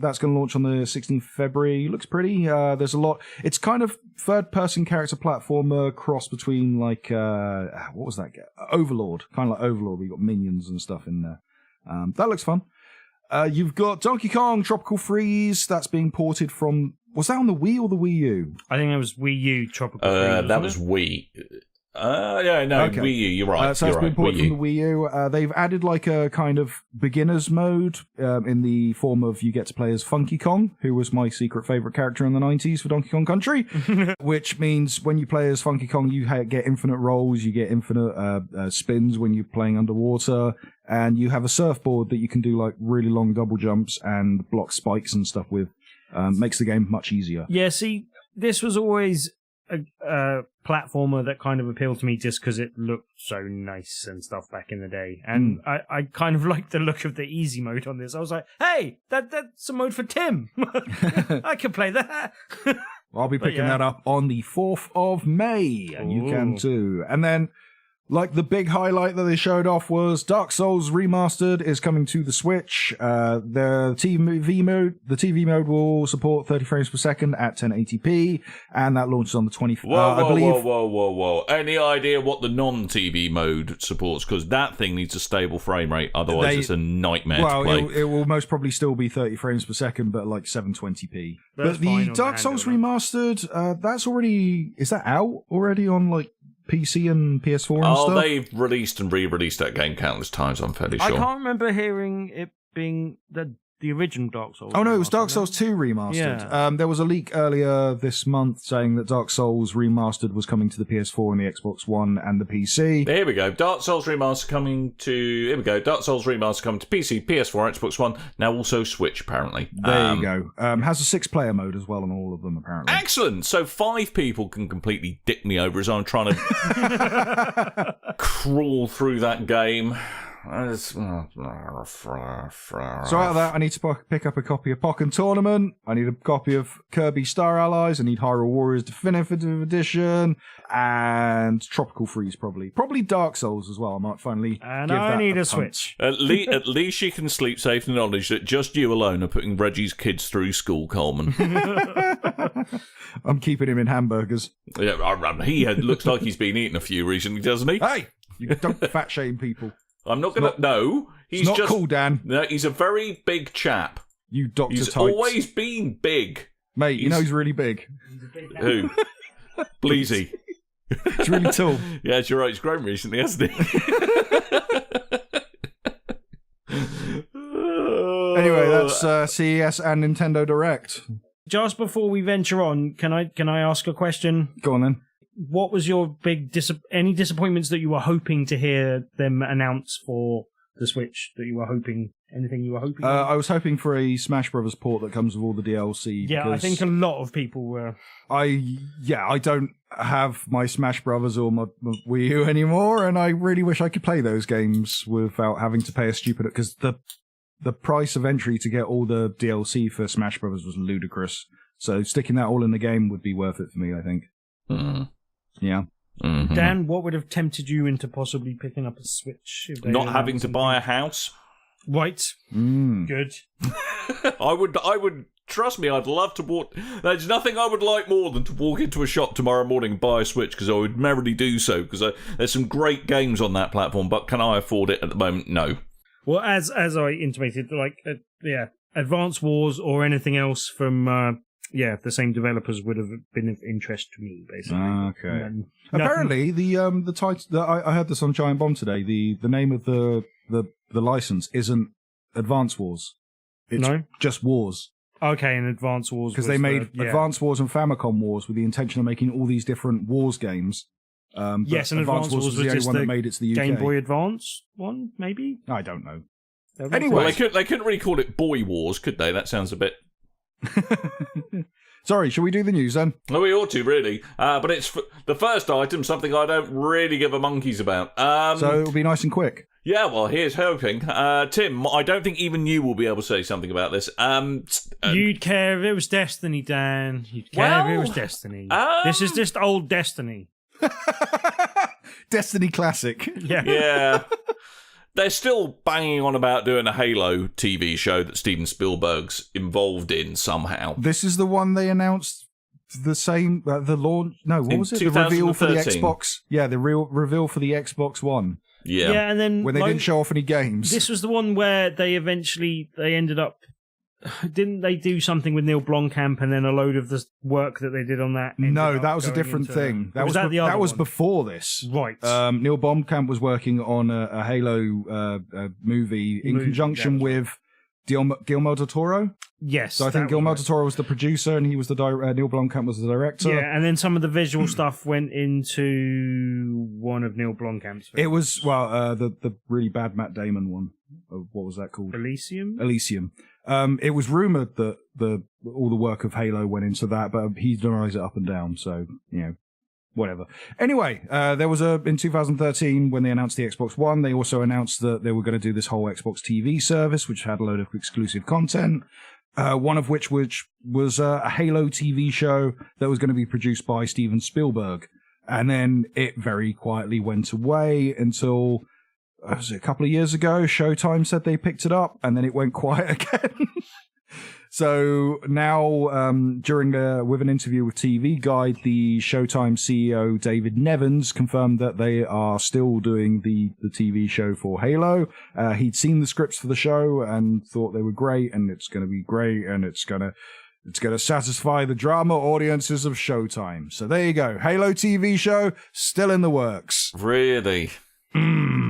That's going to launch on the 16th of February. Looks pretty. There's a lot... It's kind of third-person character platformer cross between like what was that? Overlord, kind of like Overlord. We got minions and stuff in there. That looks fun. You've got Donkey Kong Tropical Freeze. That's being ported from. Was that on the Wii or the Wii U? I think it was Wii U Tropical Freeze. That was Wii. Okay. Wii U, you're right. So it's been ported from the Wii U. They've added like a kind of beginner's mode in the form of you get to play as Funky Kong, who was my secret favourite character in the 90s for Donkey Kong Country, which means when you play as Funky Kong, you get infinite rolls, you get infinite spins when you're playing underwater, and you have a surfboard that you can do like really long double jumps and block spikes and stuff with. Makes the game much easier. Yeah, see, this was always a platformer that kind of appealed to me just because it looked so nice and stuff back in the day. And I kind of liked the look of the easy mode on this. I was like, hey, that's a mode for Tim. I can play that. I'll be picking that up on the 4th of May, and you can too. And then, like, the big highlight that they showed off was Dark Souls Remastered is coming to the Switch. The TV mode will support 30 frames per second at 1080p, and that launches on the 24th. Whoa. Any idea what the non-TV mode supports? Because that thing needs a stable frame rate, otherwise it's a nightmare to play. It will most probably still be 30 frames per second, but like 720p. But the Dark Souls Remastered, that's already... Is that out already on, like, PC and PS4 and stuff? They've released and re-released that game countless times, I'm fairly sure. I can't remember hearing it being the original Dark Souls. Oh no, it was remaster, Dark Souls 2 remastered. Yeah. There was a leak earlier this month saying that Dark Souls remastered was coming to the PS4 and the Xbox One and the PC. Here we go. Dark Souls remaster coming to. Here we go. Dark Souls remaster coming to PC, PS4, Xbox One. Now also Switch. Apparently. There you go. Has a 6-player mode as well on all of them. Apparently. Excellent. So 5 people can completely dick me over as I'm trying to crawl through that game. So out of that, I need to pick up a copy of Pokken Tournament. I need a copy of Kirby Star Allies. I need Hyrule Warriors Definitive Edition and Tropical Freeze. Probably Dark Souls as well. I might finally. And give I that need a punch. Switch. At least you can sleep safe in the knowledge that just you alone are putting Reggie's kids through school, Coleman. I'm keeping him in hamburgers. Yeah, he looks like he's been eating a few recently, doesn't he? Hey, you don't fat shame people. I'm not going to. No, he's It's not just cool, Dan. No, he's a very big chap. You Dr. He's Tights. always been big. Mate, you know he's really big. Who? Bleezy. He's really tall. Yeah, you're right. He's grown recently, hasn't he? Anyway, that's CES and Nintendo Direct. Just before we venture on, can I ask a question? Go on then. What was your big any disappointments that you were hoping to hear them announce for the Switch? That you were hoping anything you were hoping? I was hoping for a Smash Brothers port that comes with all the DLC. Yeah, I think a lot of people were. I don't have my Smash Brothers or my Wii U anymore, and I really wish I could play those games without having to pay a stupid. Because the price of entry to get all the DLC for Smash Brothers was ludicrous. So sticking that all in the game would be worth it for me, I think. Yeah. Mm-hmm. Dan, what would have tempted you into possibly picking up a Switch? If they Not having to something? buy a house. Right. Mm. Good. I would trust me. I'd love to walk. There's nothing I would like more than to walk into a shop tomorrow morning and buy a Switch, because I would merrily do so. Because there's some great games on that platform, but can I afford it at the moment? No. Well, as I intimated, Advance Wars or anything else from the same developers would have been of interest to me, basically. Okay. Apparently, the title. I heard this on Giant Bomb today. The name of the license isn't Advance Wars. It's just Wars. Okay, and Advance Wars because they made Advance Wars and Famicom Wars with the intention of making all these different Wars games. Yes, and Advance Wars was the only just one that made it to the UK. Game Boy Advance one, maybe. I don't know. Anyway, well, they couldn't really call it Boy Wars, could they? That sounds a bit. Sorry, shall we do the news then? Well, we ought to, really. But it's the first item, something I don't really give a monkeys about. So it'll be nice and quick. Yeah, well, here's hoping. Tim, I don't think even you will be able to say something about this. You'd care if it was Destiny, Dan. You'd care if it was Destiny. This is just old Destiny. Destiny Classic. Yeah. They're still banging on about doing a Halo TV show that Steven Spielberg's involved in somehow. This is the one they announced the same, the launch. No, what was it? The 2013. reveal for the Xbox. Yeah, the reveal for the Xbox One. Yeah, and then when they didn't show off any games. This was the one where they ended up. Didn't they do something with Neil Blomkamp and then a load of the work that they did on that? No, that was a different thing. That was before this. Right. Neil Blomkamp was working on a Halo movie in conjunction with Guillermo del Toro. Yes. So I think Guillermo del Toro was the producer and he was the Neil Blomkamp was the director. Yeah, and then some of the visual stuff went into one of Neil Blomkamp's films. It was the really bad Matt Damon one. What was that called? Elysium. It was rumored that all the work of Halo went into that, but he denies it up and down. So whatever. Anyway, there was in 2013 when they announced the Xbox One. They also announced that they were going to do this whole Xbox TV service, which had a load of exclusive content. One of which was a Halo TV show that was going to be produced by Steven Spielberg, and then it very quietly went away until. Was it a couple of years ago? Showtime said they picked it up, and then it went quiet again. So now, with an interview with TV Guide, the Showtime CEO David Nevins confirmed that they are still doing the TV show for Halo. He'd seen the scripts for the show and thought they were great, and it's going to be great, and it's going to satisfy the drama audiences of Showtime. So there you go, Halo TV show still in the works. Really?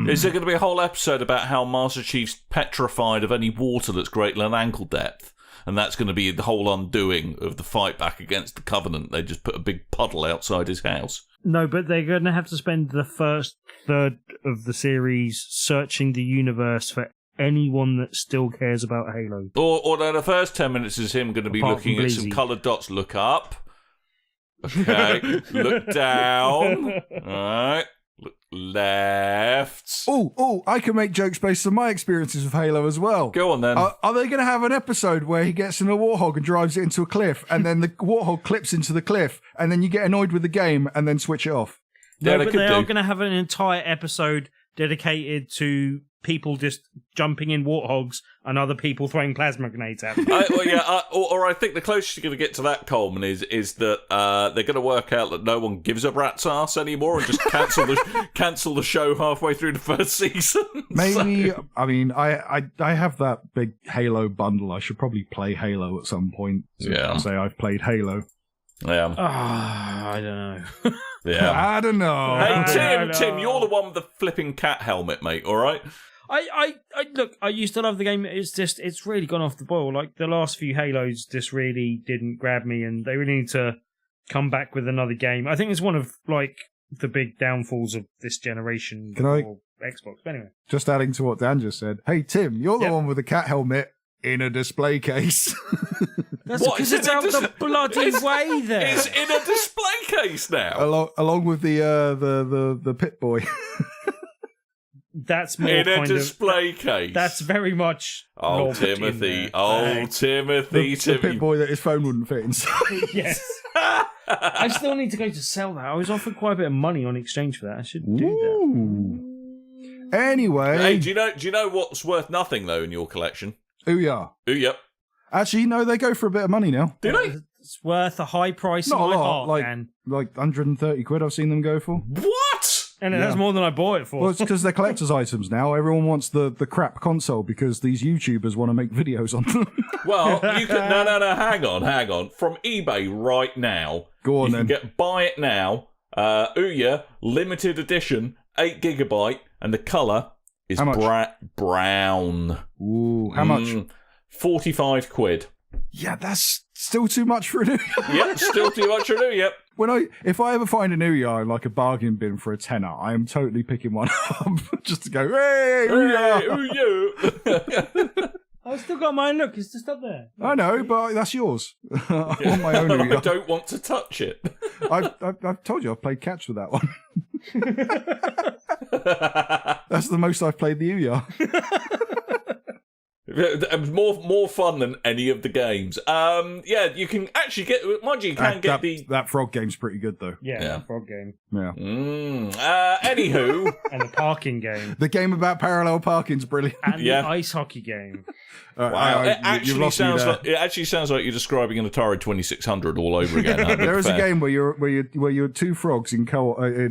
Is there going to be a whole episode about how Master Chief's petrified of any water that's greater than ankle depth? And that's going to be the whole undoing of the fight back against the Covenant. They just put a big puddle outside his house. No, but they're going to have to spend the first third of the series searching the universe for anyone that still cares about Halo. Or the first 10 minutes is him going to be Apart looking from at some Blizzy. coloured dots. Look up. Okay. Look down. All right. Look left. Oh, I can make jokes based on my experiences with Halo as well. Go on then. Are they going to have an episode where he gets in a warthog and drives it into a cliff, and then the warthog clips into the cliff, and then you get annoyed with the game and then switch it off? Yeah, No, but they do. are going to have an entire episode dedicated to people just jumping in warthogs and other people throwing plasma grenades at them. Or I think the closest you're going to get to that, Coleman, is that they're going to work out that no one gives a rat's ass anymore and just cancel the show halfway through the first season. Maybe. I mean, I have that big Halo bundle. I should probably play Halo at some point. Yeah. Say I've played Halo. Yeah. I don't know. Yeah. I don't know. Hey, Tim, you're the one with the flipping cat helmet, mate, all right? I look, I used to love the game. It's really gone off the boil. Like, the last few Halos just really didn't grab me, and they really need to come back with another game. I think it's one of, like, the big downfalls of this generation for Xbox. But anyway. Just adding to what Dan just said. Hey, Tim, you're the one with the cat helmet in a display case. That's because it's out the bloody way there. It's in a display case now. along with the Pit Boy. That's more in a kind display case. That's very much. Oh, Robert in Timothy. there. Oh, Timothy. The Pit Boy that his phone wouldn't fit inside. Yes. I still need to go to sell that. I was offered quite a bit of money on exchange for that. I should do that. Anyway. Hey, do you know what's worth nothing though in your collection? Ouya. Ooh, yep. Actually, no, they go for a bit of money now. Do they? It's worth a high price Not in a my lot, heart, man. like 130 quid I've seen them go for. What? And that's more than I bought it for. Well, it's because they're collector's items now. Everyone wants the crap console because these YouTubers want to make videos on them. Well, you can no, hang on. From eBay right now. Go on, you can get buy it now. Ouya, limited edition, 8 GB, and the colour is How much? brown. Ooh, how much? 45 quid. Yeah, that's still too much for an Ouya. Yep, still too much to do, yep. If I ever find an Ouya in like a bargain bin for a tenner, I am totally picking one up just to go, hey, Ouya! I've still got mine. Look, it's just up there. I know, but that's yours. I want my own I Ouya. don't want to touch it. I've told you I've played catch with that one. That's the most I've played the Ouya. More fun than any of the games. Yeah, you can actually get. Mind you, you can get that frog game's pretty good though. Yeah. Frog game. Yeah. Anywho, And the parking game. The game about parallel parking's brilliant. And the ice hockey game. wow, it you've lost me there. it actually sounds like you're describing an Atari 2600 all over again. There is a game where you're two frogs in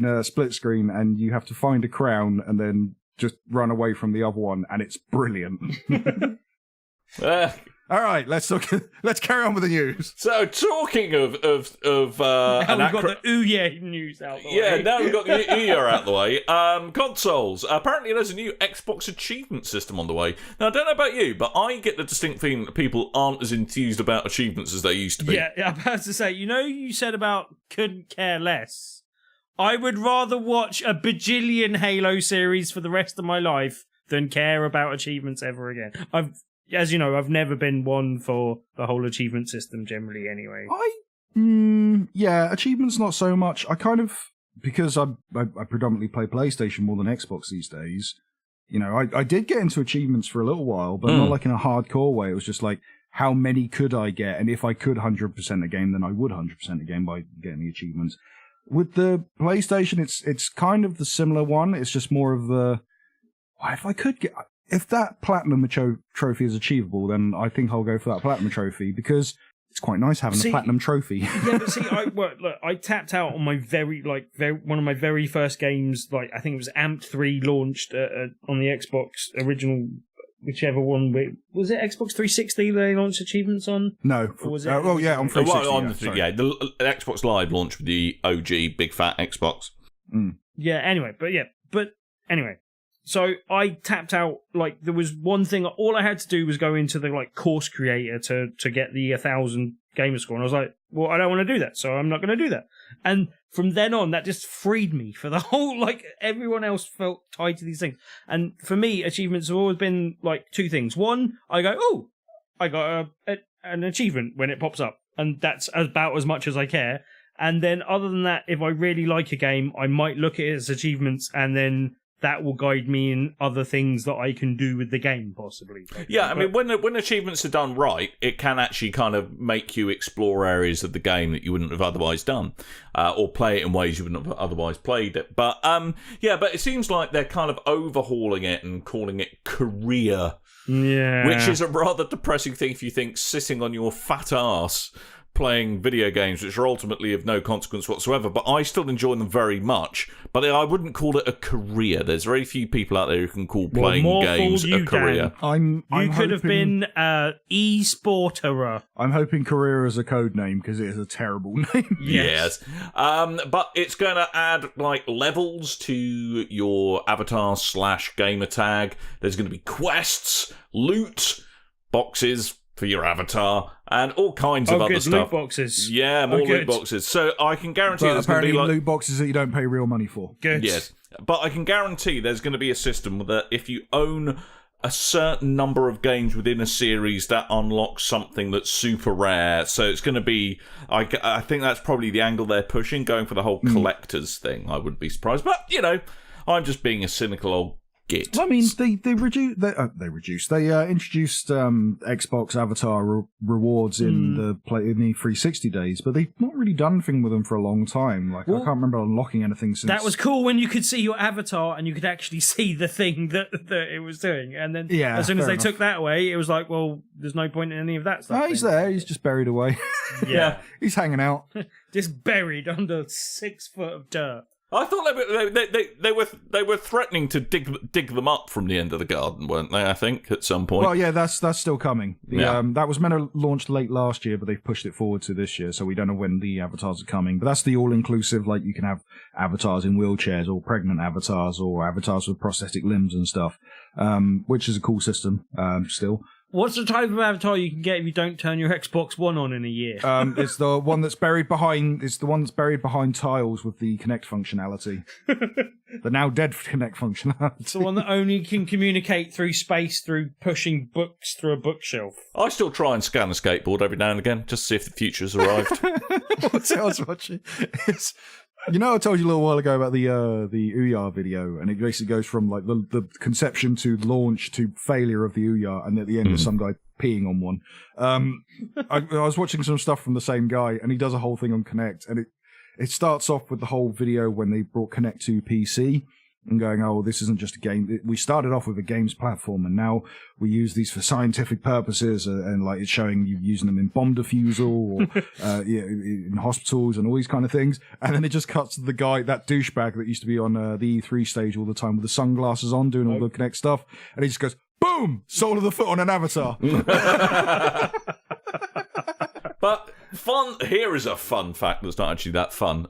a split screen, and you have to find a crown and then just run away from the other one, and it's brilliant. All right, let's carry on with the news. So talking of Now we've got the Ouya news out the way. Yeah, now we've got the Ouya out the way. Consoles. Apparently there's a new Xbox achievement system on the way. Now, I don't know about you, but I get the distinct feeling that people aren't as enthused about achievements as they used to be. Yeah, I'm about to say, you said about couldn't care less. I would rather watch a bajillion Halo series for the rest of my life than care about achievements ever again. As you know, I've never been one for the whole achievement system generally anyway. Yeah, achievements not so much. I kind of, because I predominantly play PlayStation more than Xbox these days, I did get into achievements for a little while, but not like in a hardcore way. It was just like, how many could I get? And if I could 100% a game, then I would 100% a game by getting the achievements. With the PlayStation, it's kind of the similar one. It's just more of the, if that platinum trophy is achievable, then I think I'll go for that platinum trophy because it's quite nice having a platinum trophy. Yeah, but see, I tapped out on my one of my very first games. Like, I think it was Amped 3 launched on the Xbox original, whichever one. Was it Xbox 360 they launched achievements on? No. Or was it on 360. The Xbox Live launched with the OG big fat Xbox. Yeah. Anyway, but anyway. So I tapped out, like, there was one thing, all I had to do was go into the, like, course creator to get the 1,000 gamer score. And I was like, well, I don't want to do that, so I'm not going to do that. And from then on, that just freed me for the whole, like, everyone else felt tied to these things. And for me, achievements have always been, like, two things. One, I go, oh, I got an achievement when it pops up. And that's about as much as I care. And then other than that, if I really like a game, I might look at it as achievements, and then that will guide me in other things that I can do with the game, possibly. Yeah, I mean, when achievements are done right, it can actually kind of make you explore areas of the game that you wouldn't have otherwise done, or play it in ways you wouldn't have otherwise played it. But but it seems like they're kind of overhauling it and calling it career, which is a rather depressing thing if you think sitting on your fat ass playing video games, which are ultimately of no consequence whatsoever, but I still enjoy them very much. But I wouldn't call it a career. There's very few people out there who can call playing games a career. You could have been e-sporterer. I'm hoping career is a code name because it is a terrible name. Yes. But it's going to add like levels to your avatar / gamer tag. There's going to be quests, loot, boxes for your avatar, and all kinds of other stuff. Loot boxes. Yeah, more loot boxes. So I can guarantee there's going to be like loot boxes that you don't pay real money for. Good. Yes, but I can guarantee there's going to be a system that if you own a certain number of games within a series, that unlocks something that's super rare. So it's going to be, I think that's probably the angle they're pushing, going for the whole collector's thing. I wouldn't be surprised, but I'm just being a cynical old git. I mean, they introduced Xbox Avatar rewards in the 360 days, but they've not really done anything with them for a long time. Like, I can't remember unlocking anything since. That was cool when you could see your avatar and you could actually see the thing that it was doing. And then as soon as they took that away, it was like, well, there's no point in any of that stuff. No, he's there. He's just buried away. Yeah. He's hanging out. Just buried under 6 foot of dirt. I thought they were threatening to dig them up from the end of the garden, weren't they? I think at some point. Well, yeah, that's still coming. That was meant to launch late last year, but they've pushed it forward to this year, so we don't know when the avatars are coming. But that's the all-inclusive. Like, you can have avatars in wheelchairs, or pregnant avatars, or avatars with prosthetic limbs and stuff, which is a cool system. Still. What's the type of avatar you can get if you don't turn your Xbox One on in a year? It's the one that's buried behind. It's the one that's buried behind tiles with the Kinect functionality. The now dead Kinect functionality. It's the one that only can communicate through space through pushing books through a bookshelf. I still try and scan a skateboard every now and again just to see if the future's arrived. What I was watching is. You know, I told you a little while ago about the Ouya video, and it basically goes from like the conception to launch to failure of the Ouya, and at the end there's some guy peeing on one. I was watching some stuff from the same guy, and he does a whole thing on Kinect, and it starts off with the whole video when they brought Kinect to PC. And going, oh, this isn't just a game. We started off with a games platform, and now we use these for scientific purposes, and like it's showing you using them in bomb defusal or in hospitals and all these kind of things. And then it just cuts to the guy, that douchebag that used to be on the E3 stage all the time with the sunglasses on, doing all the Kinect stuff, and he just goes, boom, sole of the foot on an avatar. But fun. Here is a fun fact that's not actually that fun.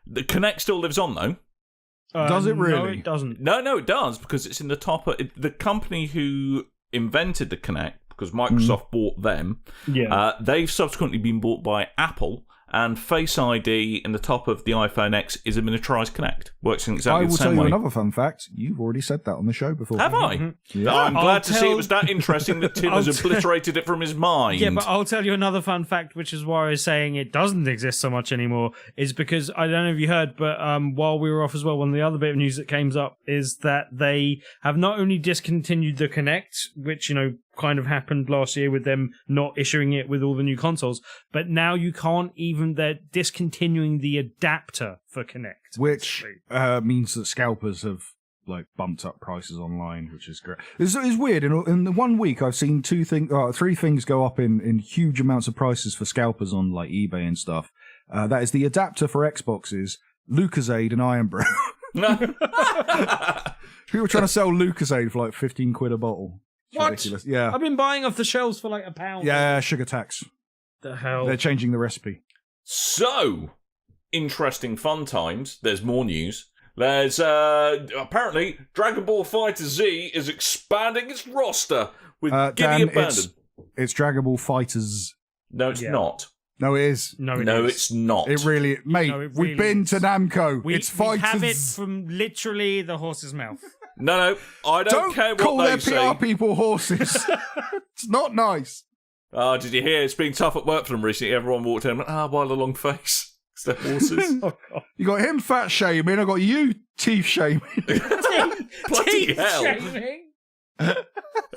The Kinect still lives on though. Does it really? No, it doesn't. No, it does, because it's in the top. The company who invented the Kinect, because Microsoft bought them, they've subsequently been bought by Apple, and Face ID in the top of the iPhone X is a miniaturized Kinect. Works in exactly the same way. I will tell you another fun fact. You've already said that on the show before. Have I? Mm-hmm. Yeah. I'm glad to see it was that interesting that Tim has obliterated it from his mind. Yeah, but I'll tell you another fun fact, which is why I was saying it doesn't exist so much anymore, is because, I don't know if you heard, but while we were off as well, one of the other bit of news that came up is that they have not only discontinued the Kinect, which, kind of happened last year with them not issuing it with all the new consoles, but now you can't even, they're discontinuing the adapter for Kinect. Which means that scalpers have like bumped up prices online, which is great. It's weird. In the 1 week, I've seen 3 things go up in huge amounts of prices for scalpers on like eBay and stuff. That is the adapter for Xboxes, Lucozade, and Iron Brew. People are trying to sell Lucozade for like 15 quid a bottle. It's what? ridiculous. Yeah. I've been buying off the shelves for like £1. Yeah, sugar tax. The hell? They're changing the recipe. So, interesting fun times. There's more news. There's apparently Dragon Ball FighterZ is expanding its roster with Giddy Dan, Abandon. it's Dragon Ball FighterZ. No, it's not. No, it is. No, It's not. It really, mate. No, it we've really been is. to Namco. We It's FighterZ. have it from literally the horse's mouth. No, I don't care call what their they say. PR people horses. It's not nice. Oh, did you hear? It's been tough at work for them recently. Everyone walked in and went, why the long face? It's their horses. Oh, God. You got him fat shaming. I got you teeth shaming. Bloody hell. Shaming.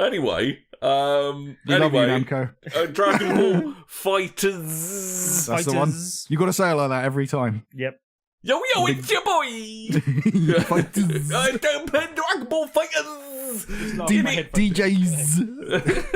Anyway, We love you, Namco. Dragon Ball Fighters. That's the one. You got to say it like that every time. Yep. Yo, it's your boy. Fighters. I don't play Dragon Ball Fighters. DJs.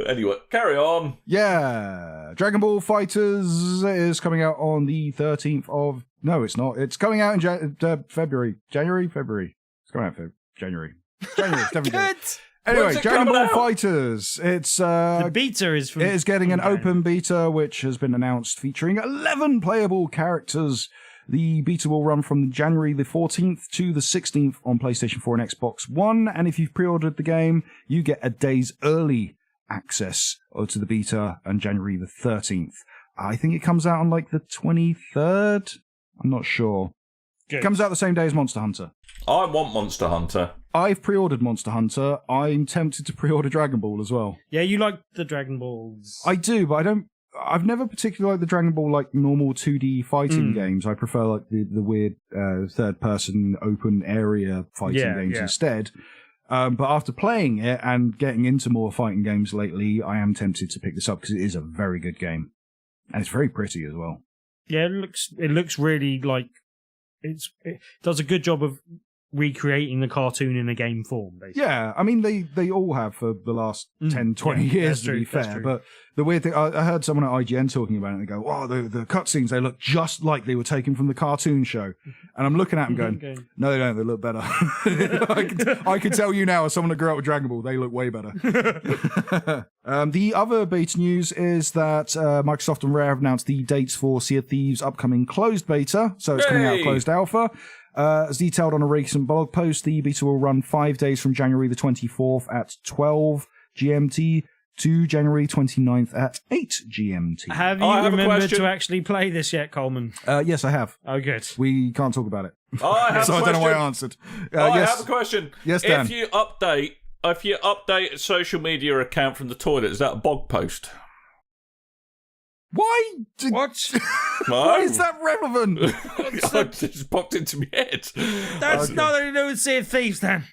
Anyway, carry on. Yeah. Dragon Ball FighterZ is coming out on the 13th of... No, it's not. It's coming out in February. February. It's coming out in January. January, it's definitely Good. Anyway, When's it Dragon coming Ball out? FighterZ. It's The beta is from. it is getting an from open beta, which has been announced, featuring 11 playable characters. The beta will run from January the 14th to the 16th on PlayStation 4 and Xbox One. And if you've pre-ordered the game, you get a day's early access to the beta on January the 13th. I think it comes out on like the 23rd. I'm not sure. Good. Comes out the same day as Monster Hunter. I want Monster Hunter. I've pre-ordered Monster Hunter. I'm tempted to pre-order Dragon Ball as well. Yeah, you like the Dragon Balls. I do, but I've never particularly liked the Dragon Ball like normal 2D fighting games. I prefer like the weird third-person open area fighting games instead. But after playing it and getting into more fighting games lately, I am tempted to pick this up because it is a very good game, and it's very pretty as well. Yeah, it looks really like it does a good job of recreating the cartoon in a game form, basically. Yeah, I mean, they all have for the last 10, 20 years, to be fair. But the weird thing, I heard someone at IGN talking about it, and they go, oh, the cutscenes, they look just like they were taken from the cartoon show. And I'm looking at them going, no, they don't, they look better. I can tell you now, as someone that grew up with Dragon Ball, they look way better. The other beta news is that Microsoft and Rare have announced the dates for Sea of Thieves' upcoming closed beta. So it's coming out of closed alpha. As detailed on a recent blog post, the beta will run 5 days from January the 24th at 12 GMT to January 29th at 8 GMT. Have you remembered to actually play this yet, Coleman? Yes, I have. Oh, good. We can't talk about it. I have so a I don't know why I question. answered. I Yes. have a question. Yes, Dan. If you update a social media account from the toilet, is that a blog post? Why? What? Why is that relevant? It just popped into my head. That's nothing to do with Sea of Thieves, Dan.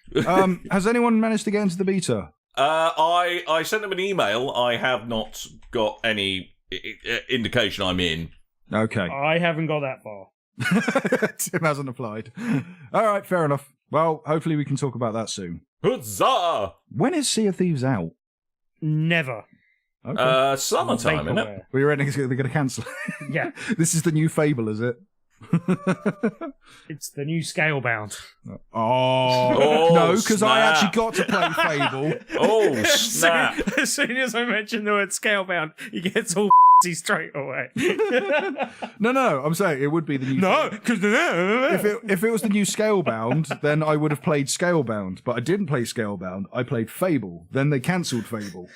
Has anyone managed to get into the beta? I sent them an email. I have not got any indication I'm in. Okay. I haven't got that far. Tim hasn't applied. All right, fair enough. Well, hopefully we can talk about that soon. Huzzah! When is Sea of Thieves out? Never. Okay. Summertime, isn't it? Vaporware. Were you reckon they're going to cancel? Yeah. This is the new Fable, is it? It's the new Scalebound. Oh no, because I snap. actually got to play Fable. Oh, snap. As soon as I mention the word Scalebound, he gets all straight away. No, I'm saying it would be the new. No, because If it was the new Scalebound, then I would have played Scalebound. But I didn't play Scalebound. I played Fable. Then they cancelled Fable.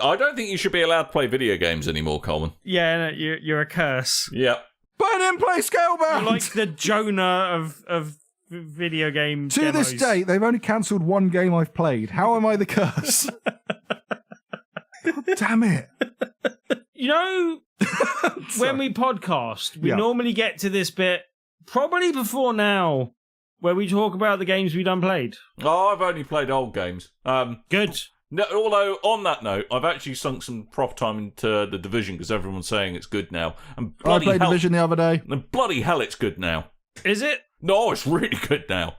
I don't think you should be allowed to play video games anymore, Coleman. Yeah, no, you're a curse. Yep. But I didn't play Scalebound. You're like the Jonah of video game To demos. this day, they've only cancelled one game I've played. How am I the curse? God damn it. You know, when we podcast, we normally get to this bit, probably before now, where we talk about the games we done played. Oh, I've only played old games. Good. No, although, on that note, I've actually sunk some proper time into The Division because everyone's saying it's good now. And I bloody played hell, Division the other day. and bloody hell, it's good now. Is it? No, it's really good now.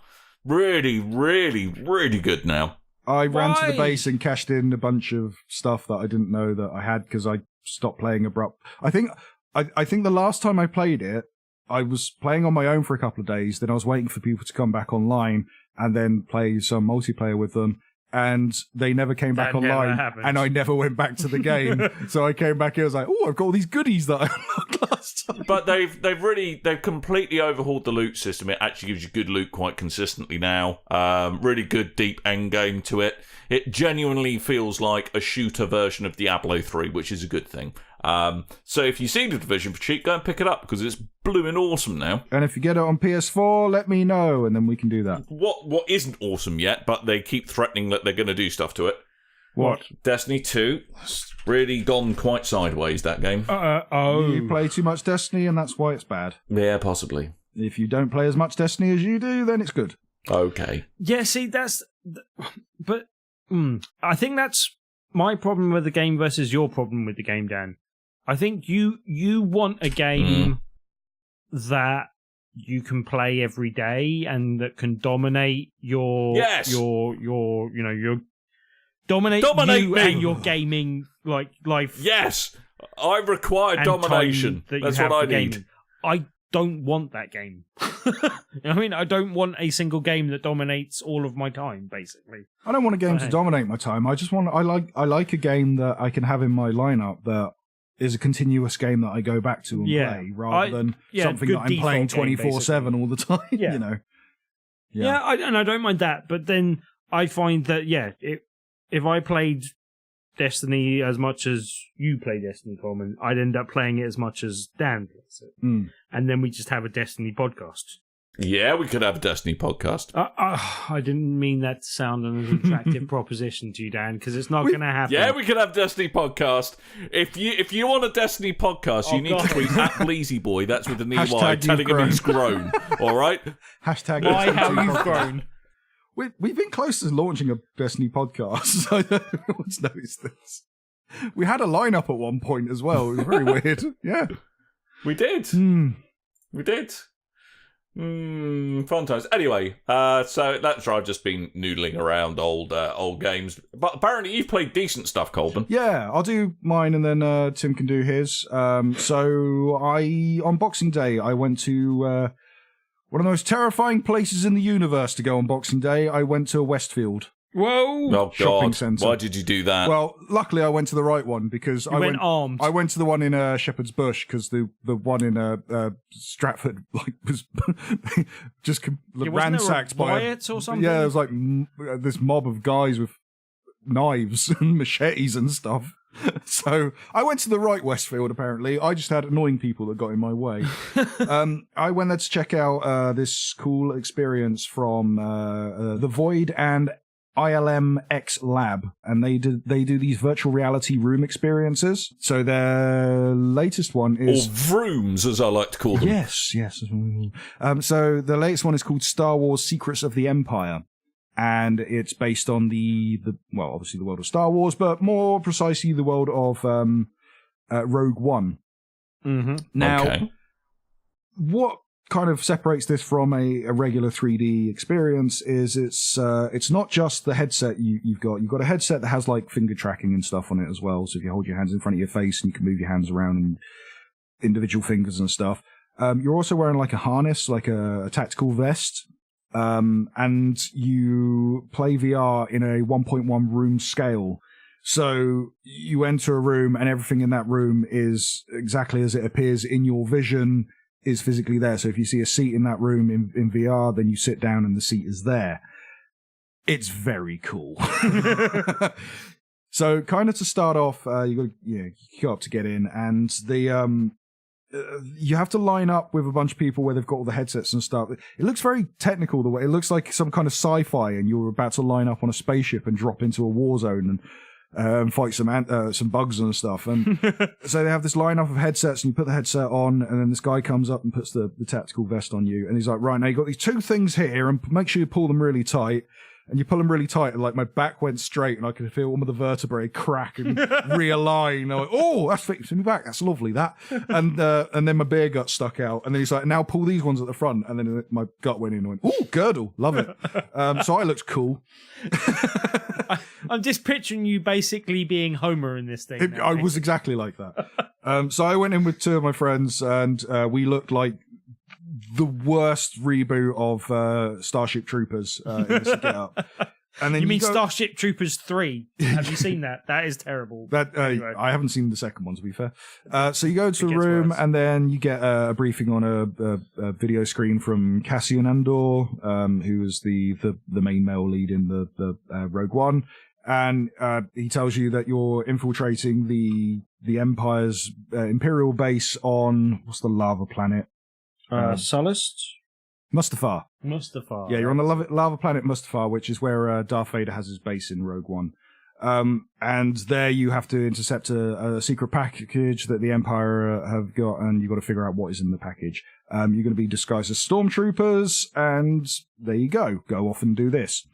Really, really, really good now. I ran to the Why? base and cashed in a bunch of stuff that I didn't know that I had because I stopped playing abrupt. I think the last time I played it, I was playing on my own for a couple of days. Then I was waiting for people to come back online and then play some multiplayer with them. And they never came back That never online, happened. and I never went back to the game. So I came back here, I was like, oh, I've got all these goodies that I unlocked last But they've completely overhauled the loot system. It actually gives you good loot quite consistently now. Really good deep end game to it. It genuinely feels like a shooter version of Diablo 3, which is a good thing. So if you see The Division for cheap, go and pick it up because it's blooming awesome now. And if you get it on PS4, let me know, and then we can do that. What isn't awesome yet, but they keep threatening that they're going to do stuff to it. What? Destiny 2. It's really gone quite sideways, that game. You play too much Destiny, and that's why it's bad. Yeah, possibly. If you don't play as much Destiny as you do, then it's good. Okay. Yeah, see, that's... But I think that's my problem with the game versus your problem with the game, Dan. I think you want a game that you can play every day and that can dominate your dominate you me. and your gaming life. Yes, I require domination. That's what I need. I don't want that game. I mean, I don't want a single game that dominates all of my time. Basically, I don't want a game to dominate my time. I just want. I like a game that I can have in my lineup that is a continuous game that I go back to and play, rather than something that I'm playing 24/7 all the time. Yeah. You know. Yeah, I don't mind that, but then I find that if I played Destiny as much as you play Destiny, Coleman, I'd end up playing it as much as Dan plays it. And then we just have a Destiny podcast. Yeah, we could have a Destiny podcast. I didn't mean that to sound an attractive proposition to you, Dan, because it's not going to happen. Yeah, we could have Destiny podcast. If you want a Destiny podcast, you need to tweet at LazyBoy. That's with an EY, telling him he's grown. All right. Hashtag why how you've grown. We've been close to launching a Destiny podcast, so everyone's noticed this. We had a lineup at one point as well. It was very weird. Yeah. We did. We did. Fun times. Anyway, so that's where I've just been noodling around old games. But apparently you've played decent stuff, Coleman. Yeah, I'll do mine and then Tim can do his. So on Boxing Day, I went to... one of the most terrifying places in the universe to go on Boxing Day. I went to Westfield. Whoa! Oh, shopping God. centre. Why did you do that? Well, luckily I went to the right one because I went armed. I went to the one in Shepherd's Bush because the one in Stratford was just ransacked by riots or something. Yeah, there was like this mob of guys with knives and machetes and stuff. So I went to the right Westfield, apparently. I just had annoying people that got in my way. I went there to check out this cool experience from The Void and ILM X Lab, and they do these virtual reality room experiences. So their latest one is... Or vrooms, as I like to call them. Yes. So the latest one is called Star Wars Secrets of the Empire. And it's based on obviously the world of Star Wars, but more precisely the world of Rogue One. Mm-hmm. Now, what kind of separates this from a regular 3D experience is it's not just the headset you've got. You've got a headset that has like finger tracking and stuff on it as well. So if you hold your hands in front of your face and you can move your hands around and individual fingers and stuff. You're also wearing like a harness, like a tactical vest. And you play VR in a 1.1 room scale. So you enter a room and everything in that room is exactly as it appears in your vision, is physically there. So if you see a seat in that room in VR, then you sit down and the seat is there. It's very cool. So kind of to start off, you go up to get in, and you have to line up with a bunch of people where they've got all the headsets and stuff. It looks very technical the way it looks, like some kind of sci-fi, and you're about to line up on a spaceship and drop into a war zone and fight some bugs and stuff. And so they have this lineup of headsets, and you put the headset on, and then this guy comes up and puts the tactical vest on you, and he's like, right, now you've got these two things here, and make sure you pull them really tight. And you pull them really tight, and like my back went straight, and I could feel one of the vertebrae crack and realign. I'm like, oh, that's fixing me back. That's lovely, that. And then my beer got stuck out, and then he's like, now pull these ones at the front. And then my gut went in and went, oh, girdle, love it. So I looked cool. I'm just picturing you basically being Homer in this thing. I was exactly like that. So I went in with two of my friends, and we looked like the worst reboot of Starship Troopers in this get up. And then You mean go- Starship Troopers 3? Have you seen that? That is terrible. That Anyway. I haven't seen the second one, to be fair. So you go to a gets room, worse. and then you get a briefing on a video screen from Cassian Andor, who is the main male lead in the Rogue One, and he tells you that you're infiltrating the Empire's Imperial base on what's the lava planet? Sullust? Mustafar. Mustafar. Yeah, you're on the lava planet Mustafar, which is where Darth Vader has his base in Rogue One. And there you have to intercept a secret package that the Empire have got, and you've got to figure out what is in the package. You're going to be disguised as stormtroopers, and there you go. Go off and do this.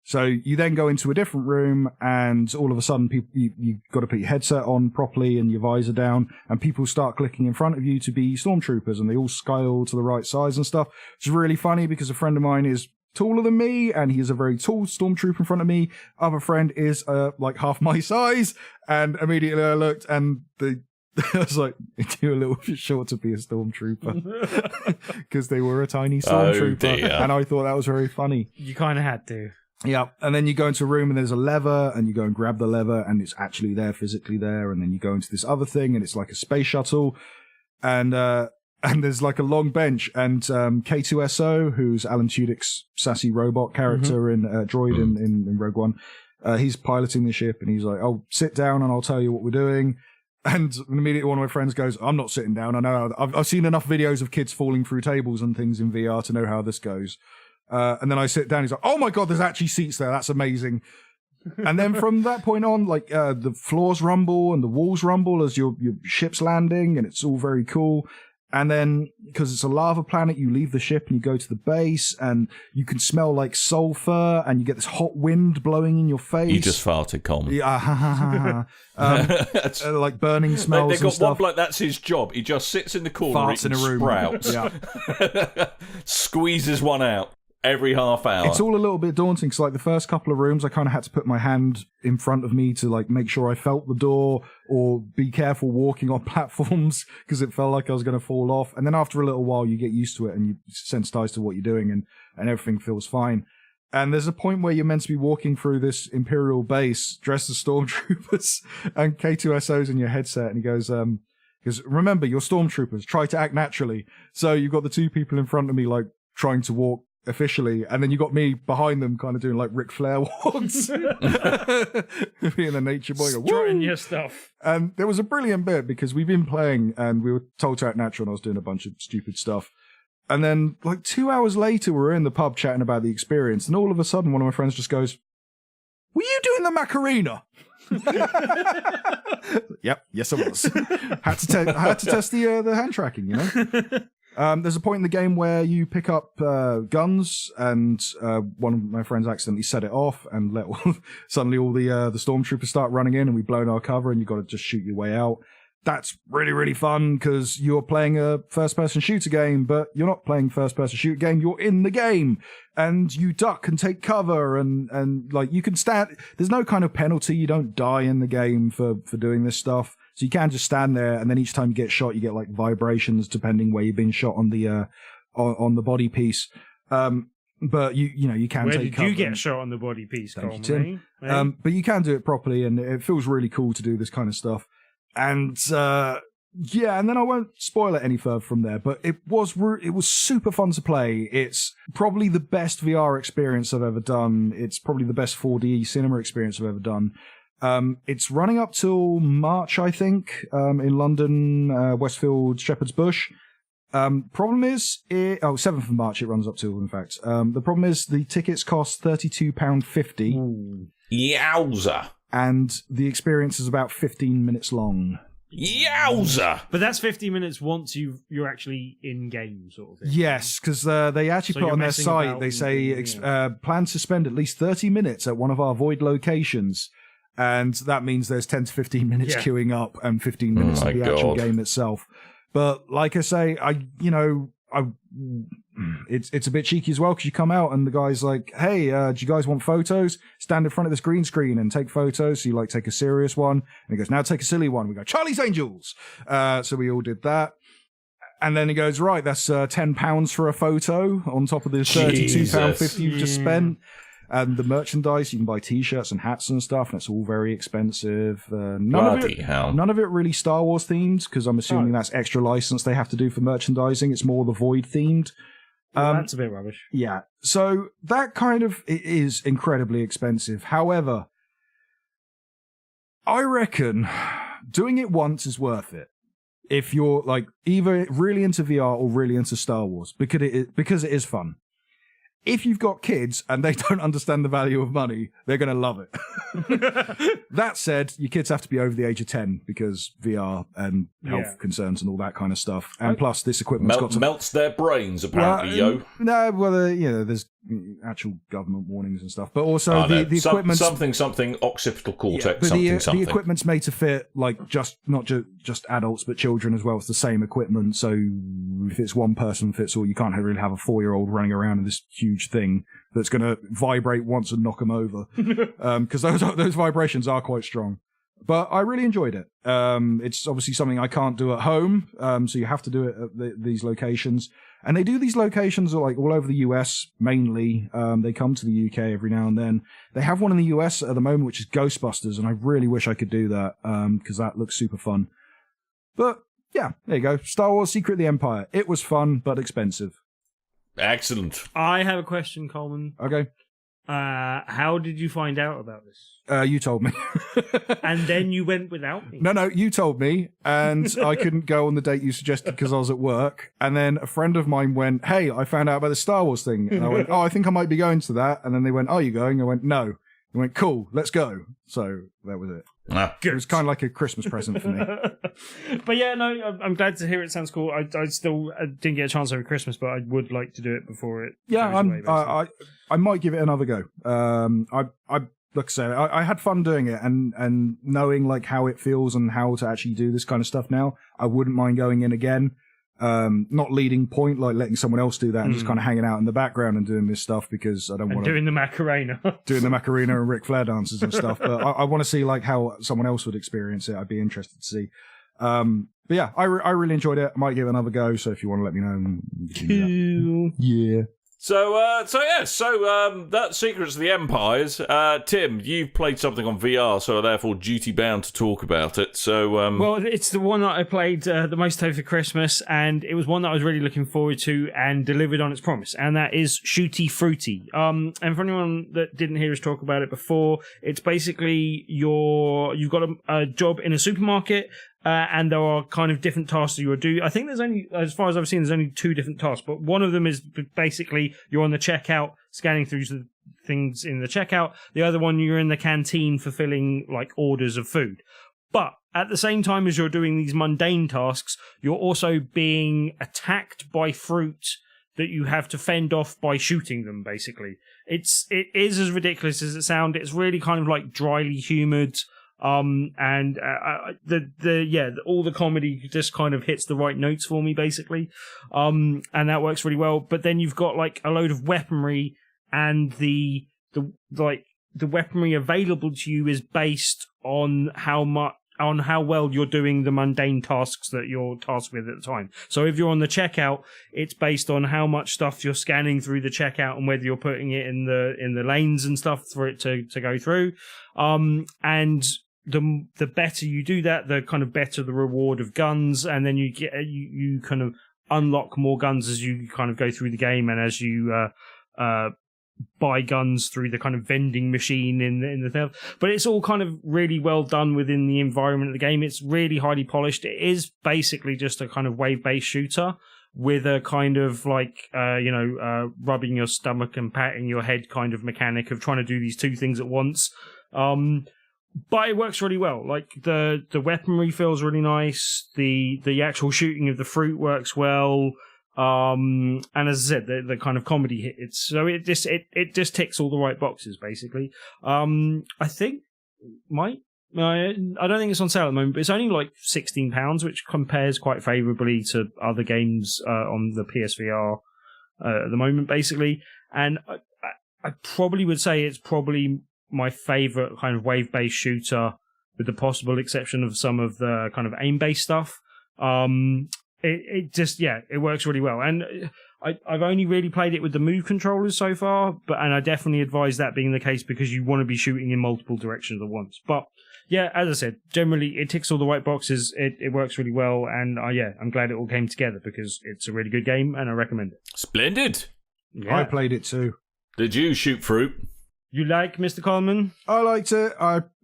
So you then go into a different room, and all of a sudden, you've got to put your headset on properly and your visor down, and people start clicking in front of you to be stormtroopers, and they all scale to the right size and stuff. It's really funny because a friend of mine is taller than me, and he is a very tall stormtrooper in front of me. Other friend is like half my size, and immediately I looked, and I was like, you're a little bit short to be a stormtrooper, because they were a tiny stormtrooper, dear. and I thought that was very funny. You kind of had to. Yeah, and then you go into a room and there's a lever, and you go and grab the lever, and it's actually there, physically there, and then you go into this other thing, and it's like a space shuttle, and there's like a long bench, and K2SO, who's Alan Tudyk's sassy robot character in droid in Rogue One, he's piloting the ship, and he's like, "Oh, sit down, and I'll tell you what we're doing." And immediately one of my friends goes, "I'm not sitting down. I know. I've seen enough videos of kids falling through tables and things in VR to know how this goes." And then I sit down. He's like, "Oh my god, there's actually seats there. That's amazing." And then from that point on, like the floors rumble and the walls rumble as your ship's landing, and it's all very cool. And then because it's a lava planet, you leave the ship and you go to the base, and you can smell like sulfur, and you get this hot wind blowing in your face. You just farted, Coleman. Yeah, like burning smells. They got and stuff. one bloke, that's his job. He just sits in the corner, Farts in eating a room. sprouts, Yeah. squeezes one out every half hour. It's all a little bit daunting, because like the first couple of rooms, I kind of had to put my hand in front of me to like make sure I felt the door, or be careful walking on platforms, because it felt like I was going to fall off. And then after a little while, you get used to it and you sensitize to what you're doing, and everything feels fine. And there's a point where you're meant to be walking through this Imperial base dressed as stormtroopers, and K2SO's in your headset, and he goes, because remember, you're stormtroopers, try to act naturally. So you've got the two people in front of me like trying to walk officially, and then you got me behind them kind of doing like Ric Flair walks, being a nature boy, Strutting your stuff. and there was a brilliant bit because we've been playing and we were told to act natural, and I was doing a bunch of stupid stuff, and then like 2 hours later we were in the pub chatting about the experience, and all of a sudden one of my friends just goes, "Were you doing the Macarena?" Yep, yes I was. had to test the hand tracking, you know. There's a point in the game where you pick up guns, and one of my friends accidentally set it off, and suddenly all the stormtroopers start running in, and we blown our cover, and you've got to just shoot your way out. That's really, really fun, because you're playing a first-person shooter game, but you're not playing first-person shooter game, you're in the game, and you duck and take cover, and like, you can stand, there's no kind of penalty, you don't die in the game for doing this stuff, so you can just stand there, and then each time you get shot, you get like vibrations, depending where you've been shot on the body piece, but you can Where take did cover. you get shot on the body piece, Thank you, Coleman? Tim. But you can do it properly, and it feels really cool to do this kind of stuff. And and then I won't spoil it any further from there, but it was super fun to play. It's probably the best VR experience I've ever done. It's probably the best 4D cinema experience I've ever done. It's running up till March, I think, in London, Westfield, Shepherd's Bush. Problem is, 7th of March it runs up till, in fact. The problem is the tickets cost £32.50. Yowza. And the experience is about 15 minutes long. Yowza. But that's 50 minutes once you're actually in game, sort of thing. Yes, because they actually So put you're on their messing site, about they and- say, plan to spend at least 30 minutes at one of our void locations. And that means there's 10 to 15 minutes Yeah. queuing up and 15 minutes my of the actual God. game itself. But like I say, it's a bit cheeky as well, because you come out and the guy's like, "Hey, do you guys want photos? Stand in front of this green screen and take photos." So you like take a serious one, and he goes, "Now take a silly one." We go, "Charlie's Angels." So we all did that. And then he goes, "Right, that's £10 for a photo on top of the £32.50 you've just spent." And the merchandise, you can buy T-shirts and hats and stuff, and it's all very expensive. None of it really Star Wars themed, because I'm assuming that's extra license they have to do for merchandising. It's more the Void themed. That's a bit rubbish. Yeah, so that kind of it is incredibly expensive. However, I reckon doing it once is worth it. If you're like either really into VR or really into Star Wars, because it is fun. If you've got kids and they don't understand the value of money, they're going to love it. That said, your kids have to be over the age of 10 because VR and health concerns and all that kind of stuff. And plus, this equipment's melts their brains, apparently, there's actual government warnings and stuff. But also the equipment... Something occipital cortex, but something. The equipment's made to fit, like, not just adults, but children as well. It's the same equipment, so if it's one person fits all, you can't really have a 4-year-old running around in this huge thing that's going to vibrate once and knock them over. Because those vibrations are quite strong. But I really enjoyed it. It's obviously something I can't do at home, so you have to do it at these locations. And they do these locations like all over the US, mainly. They come to the UK every now and then. They have one in the US at the moment, which is Ghostbusters, and I really wish I could do that, because that looks super fun. But, yeah, there you go. Star Wars Secret of the Empire. It was fun, but expensive. Excellent. I have a question, Coleman. Okay. How did you find out about this? You told me. And then you went without me? No, you told me, and I couldn't go on the date you suggested because I was at work. And then a friend of mine went, hey, I found out about the Star Wars thing. And I went, I think I might be going to that. And then they went, are you going? I went, no. They went, cool, let's go. So that was it. It was kind of like a Christmas present for me. But yeah, no, I'm glad to hear it. Sounds cool. I still didn't get a chance over Christmas, but I would like to do it before it. Yeah, I might give it another go. Like I said, I had fun doing it, and knowing like how it feels and how to actually do this kind of stuff now, I wouldn't mind going in again. Not leading point, like letting someone else do that and just kind of hanging out in the background and doing this stuff because I don't want to... Doing the Macarena. Doing the Macarena and Ric Flair dances and stuff. But I want to see like how someone else would experience it. I'd be interested to see. But yeah, I really enjoyed it. I might give it another go. So if you want to let me know. Cool. Yeah. So that's Secrets of the Empires. Tim, you've played something on VR, so are therefore duty bound to talk about it. So, well, it's the one that I played the most over Christmas, and it was one that I was really looking forward to and delivered on its promise, and that is Shooty Fruity. And for anyone that didn't hear us talk about it before, it's basically you've got a job in a supermarket. And there are kind of different tasks that you would do. I think there's only, as far as I've seen, there's only 2 different tasks, but one of them is basically you're on the checkout, scanning through the things in the checkout. The other one, you're in the canteen fulfilling like orders of food. But at the same time as you're doing these mundane tasks, you're also being attacked by fruit that you have to fend off by shooting them, basically. It is as ridiculous as it sounds. It's really kind of like dryly humoured. All the comedy just kind of hits the right notes for me, basically. And that works really well. But then you've got like a load of weaponry, and the weaponry available to you is based on how well you're doing the mundane tasks that you're tasked with at the time. So if you're on the checkout, it's based on how much stuff you're scanning through the checkout and whether you're putting it in the lanes and stuff for it to go through. And the better you do that, the kind of better the reward of guns, and then you kind of unlock more guns as you kind of go through the game, and as you buy guns through the kind of vending machine in the thing. But it's all kind of really well done within the environment of the game. It's really highly polished. It is basically just a kind of wave-based shooter with a kind of like rubbing your stomach and patting your head kind of mechanic of trying to do these 2 things at once. But it works really well. Like the weaponry feels really nice. The actual shooting of the fruit works well. And as I said, the kind of comedy hits. So it just ticks all the right boxes, basically. I think I don't think it's on sale at the moment, but it's only like £16, which compares quite favourably to other games on the PSVR at the moment, basically. And I probably would say it's probably my favourite kind of wave-based shooter, with the possible exception of some of the kind of aim-based stuff. It works really well. And I've only really played it with the Move controllers so far, and I definitely advise that being the case because you want to be shooting in multiple directions at once. But yeah, as I said, generally it ticks all the right boxes. It works really well, and I'm glad it all came together because it's a really good game, and I recommend it. Splendid. Yeah. I played it too. Did you shoot fruit? You like Mr. Coleman? I liked it.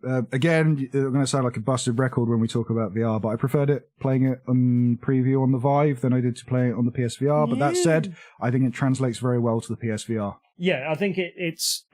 Again, I'm going to sound like a busted record when we talk about VR, but I preferred it playing it on preview on the Vive than I did to play it on the PSVR. But that said, I think it translates very well to the PSVR. Yeah, I think it's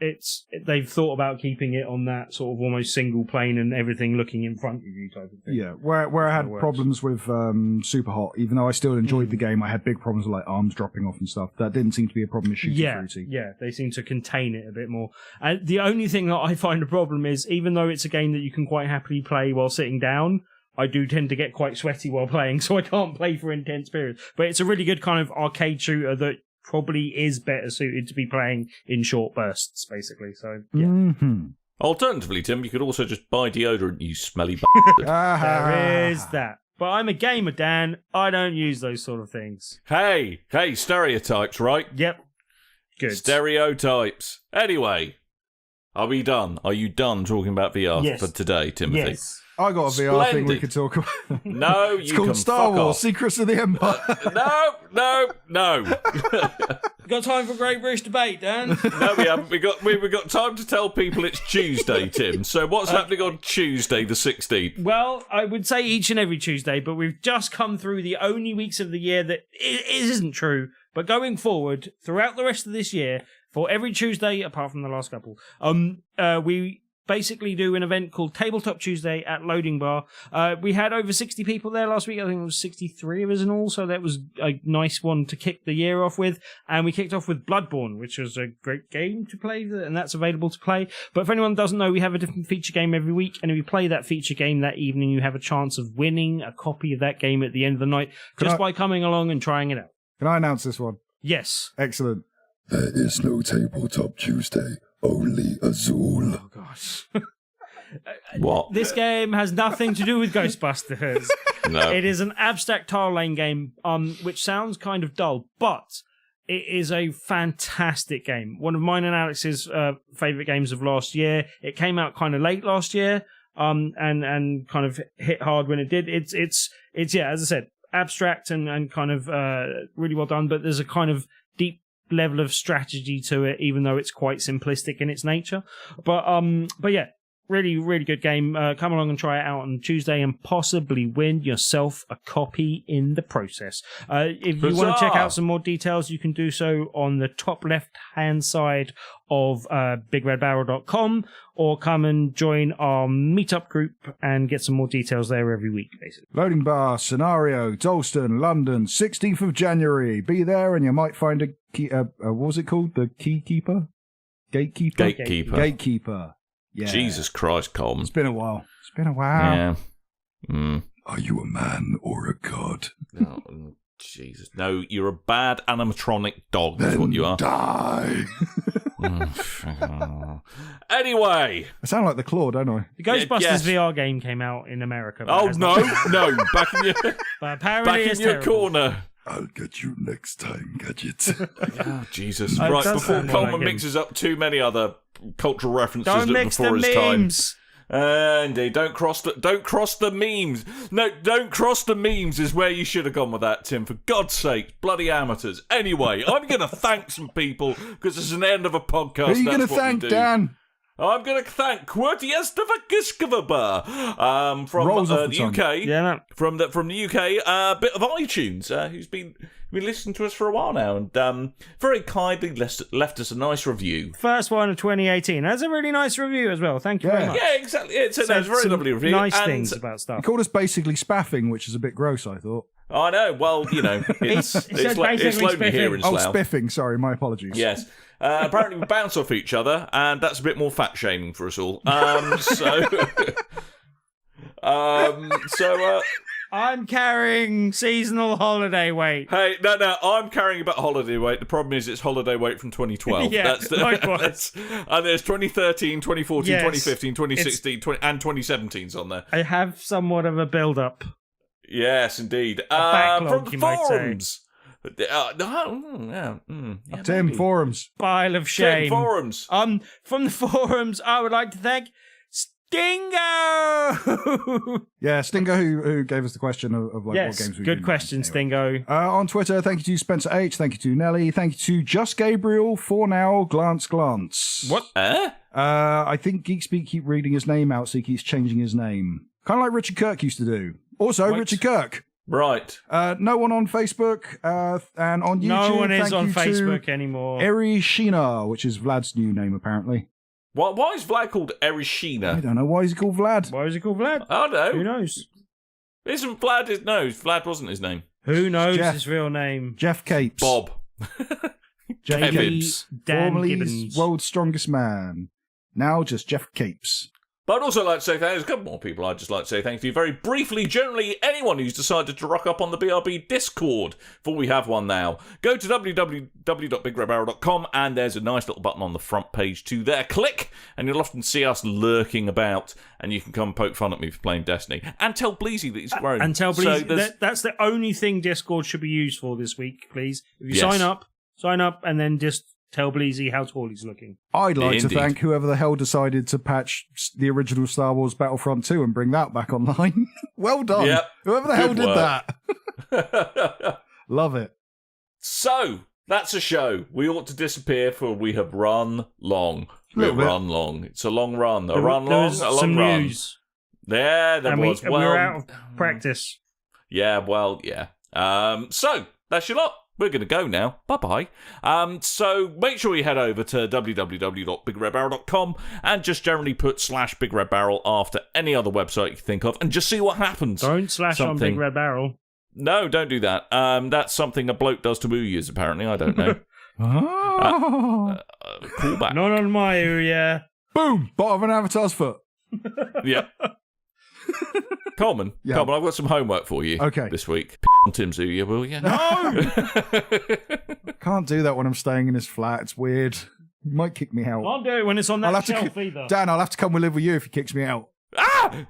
they've thought about keeping it on that sort of almost single plane and everything looking in front of you type of thing. Yeah, where I had problems with Superhot, even though I still enjoyed the game, I had big problems with like arms dropping off and stuff. That didn't seem to be a problem with Shooty Fruity. Yeah, they seem to contain it a bit more. And the only thing that I find a problem is, even though it's a game that you can quite happily play while sitting down, I do tend to get quite sweaty while playing, so I can't play for intense periods. But it's a really good kind of arcade shooter that probably is better suited to be playing in short bursts, basically. So, yeah. Mm-hmm. Alternatively, Tim, you could also just buy deodorant, you smelly bastard. There is that. But I'm a gamer, Dan. I don't use those sort of things. Hey, stereotypes, right? Yep. Good. Stereotypes. Anyway, are we done? Are you done talking about VR for today, Timothy? Yes. I got a VR thing we could talk about. No, you it's called can Star fuck Wars: off. Secrets of the Empire. No. Got time for Great British Debate, Dan? No, we haven't. We got time to tell people it's Tuesday, Tim. So what's happening on Tuesday, the 16th? Well, I would say each and every Tuesday, but we've just come through the only weeks of the year that it isn't true. But going forward, throughout the rest of this year, for every Tuesday, apart from the last couple, we basically do an event called Tabletop Tuesday at Loading Bar. We had over 60 people there last week. I think it was 63 of us in all, so that was a nice one to kick the year off with. And we kicked off with Bloodborne, which was a great game to play, and that's available to play. But if anyone doesn't know, we have a different feature game every week, and if you play that feature game that evening, you have a chance of winning a copy of that game at the end of the night by coming along and trying it out. Can I announce this one? Yes. Excellent. There is no Tabletop Tuesday, only Azul. Oh, gosh. What? This game has nothing to do with Ghostbusters. No. It is an abstract tile laying game, which sounds kind of dull, but it is a fantastic game. One of mine and Alex's favourite games of last year. It came out kind of late last year, and kind of hit hard when it did. It's as I said, abstract and kind of really well done, but there's a kind of deep level of strategy to it, even though it's quite simplistic in its nature. But yeah, really, really good game. Come along and try it out on Tuesday and possibly win yourself a copy in the process. If you want to check out some more details, you can do so on the top left-hand side of BigRedBarel.com, or come and join our meetup group and get some more details there every week, basically. Loading Bar, Scenario, Dalston, London, 16th of January. Be there and you might find a key, what was it called? The Keykeeper? Gatekeeper? Gatekeeper. Yeah. Jesus Christ, Coleman. It's been a while. Yeah. Are you a man or a god? Oh, Jesus. No, you're a bad animatronic dog, is what you are. Die! Anyway. I sound like the Claw, don't I? The Ghostbusters VR game came out in America. Oh, no. Back in but apparently your terrible. Corner. I'll get you next time, Gadget. Oh, Jesus. Right, before Coleman mixes up too many other cultural references Don't mix before the his memes. time. Indeed, don't cross the memes. No, don't cross the memes is where you should have gone with that, Tim. For God's sake, bloody amateurs. Anyway, I'm going to thank some people because it's an end of a podcast. Who are you going to thank, Dan? I'm going to thank Kwartiestavakiskavabar from the UK. Yeah, From the UK, bit of iTunes, who's been listening to us for a while now, and very kindly left us a nice review. First one of 2018. That's a really nice review as well. Thank you very much. Yeah, exactly. It's a very lovely review. Nice things about stuff. He called us basically spaffing, which is a bit gross, I thought. I know. Well, you know, it's lonely here in Oh, Slough. spiffing. Sorry, my apologies. Yes. Apparently we bounce off each other, and that's a bit more fat shaming for us all. I'm carrying seasonal holiday weight. Hey, no, I'm carrying about holiday weight. The problem is it's holiday weight from 2012. Yeah, likewise. And there's 2013, 2014, Yes. 2015, 2016, and 2017's on there. I have somewhat of a build-up. Yes, indeed. backlog, From the you might say. forums. Tim, maybe. forums. Pile of shame. Tim, forums. From the forums, I would like to thank Stingo. Yeah, Stingo, who gave us the question of like Yes, what games we've good been question, playing. Anyway. Stingo. On Twitter, thank you to Spencer H, thank you to Nelly, thank you to Just Gabriel, For Now, Glance. What? I think Geekspeak keep reading his name out, so he keeps changing his name. Kind of like Richard Kirk used to do. Also, What? Richard Kirk. Right. No one on Facebook, and on YouTube. No one is thank on you to Facebook anymore. Eri Sheena, which is Vlad's new name, apparently. Why is Vlad called I Erishina? don't know. Why is he called Vlad? Why is he called Vlad? I don't Who know. knows? Isn't Vlad his... No, Vlad wasn't his name. Who knows Jeff. his real name? Jeff Capes. Bob. Jeff Maybe Capes. Dan Formerly Gibbons. world's strongest man. Now just Jeff Capes. But I'd also like to say there's a couple more people I'd just like to say thank you very briefly. Generally, anyone who's decided to rock up on the BRB Discord, for we have one now. Go to www.BigRedBarel.com and there's a nice little button on the front page too there. Click and you'll often see us lurking about and you can come poke fun at me for playing Destiny. And tell Bleezy that he's grown. And tell So Bleezy, there's- that's the only thing Discord should be used for this week, please. If you Yes. sign up, and then just tell Bleezy how tall he's looking. I'd like to Indeed. thank whoever the hell decided to patch the original Star Wars Battlefront 2 and bring that back online. Well done. Yep. Whoever the hell Good did work. that. Love it. So, that's a show. We ought to disappear for we have run long. We have Little bit. run long. It's a long run. A There run was long, a long some run. news, There and was. we Well, were out of practice. yeah, well, yeah. So, that's your lot. We're going to go now. Bye-bye. So, make sure you head over to www.BigRedBarel.com and just generally put /BigRedBarel after any other website you think of and just see what happens. Don't slash on Something. Big Red Barrel. No, don't do that. That's something a bloke does to Ouya's, apparently. I don't know. Call back. Not on my yeah. Boom! Bottom of an avatar's foot. Yeah. Coleman, Yeah. Coleman, I've got some homework for you Okay. this week. On Tim's Ouya, will you? No! Can't do that when I'm staying in his flat. It's weird. He might kick me out. Can't do it when it's on I'll that have to shelf either. Dan, I'll have to come and live with you if he kicks me out. And,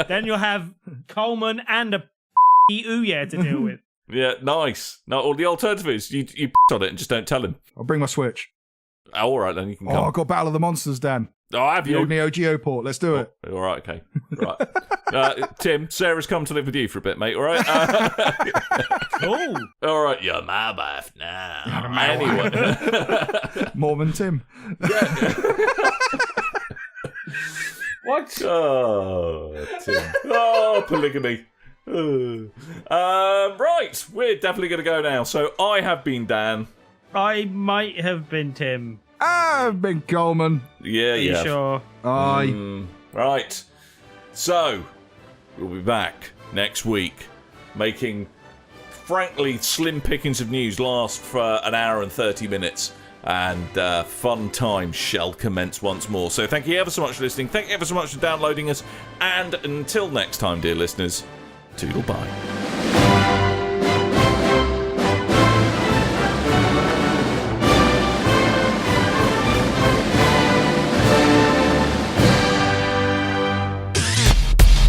then you'll have Coleman and a Ouya to deal with. Yeah, nice. No, or the alternative is you on it and just don't tell him. I'll bring my Switch. Oh, all right, then you can Oh, come. I've got Battle of the Monsters, Dan. Oh, have The you? old Neo Geo port. Let's do it. All right, okay. Right. Tim, Sarah's come to live with you for a bit, mate, all right? Cool. All right, you're my wife now. Anyway. Mormon Tim. What? Oh, Tim. Oh, polygamy. Right, we're definitely going to go now. So I have been Dan. I might have been Tim. I've been Coleman. Yeah, Are you yeah. sure? Aye. Right. So, we'll be back next week, making, frankly, slim pickings of news last for an hour and 30 minutes. And fun times shall commence once more. So thank you ever so much for listening. Thank you ever so much for downloading us. And until next time, dear listeners, toodle bye.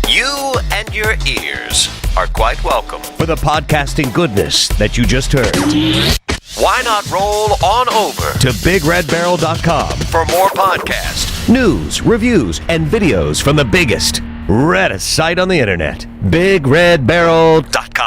You and your ears are quite welcome. For the podcasting goodness that you just heard. Why not roll on over To BigRedBarel.com. for more podcasts? News, reviews, and videos from the biggest, reddest site on the internet. BigRedBarel.com.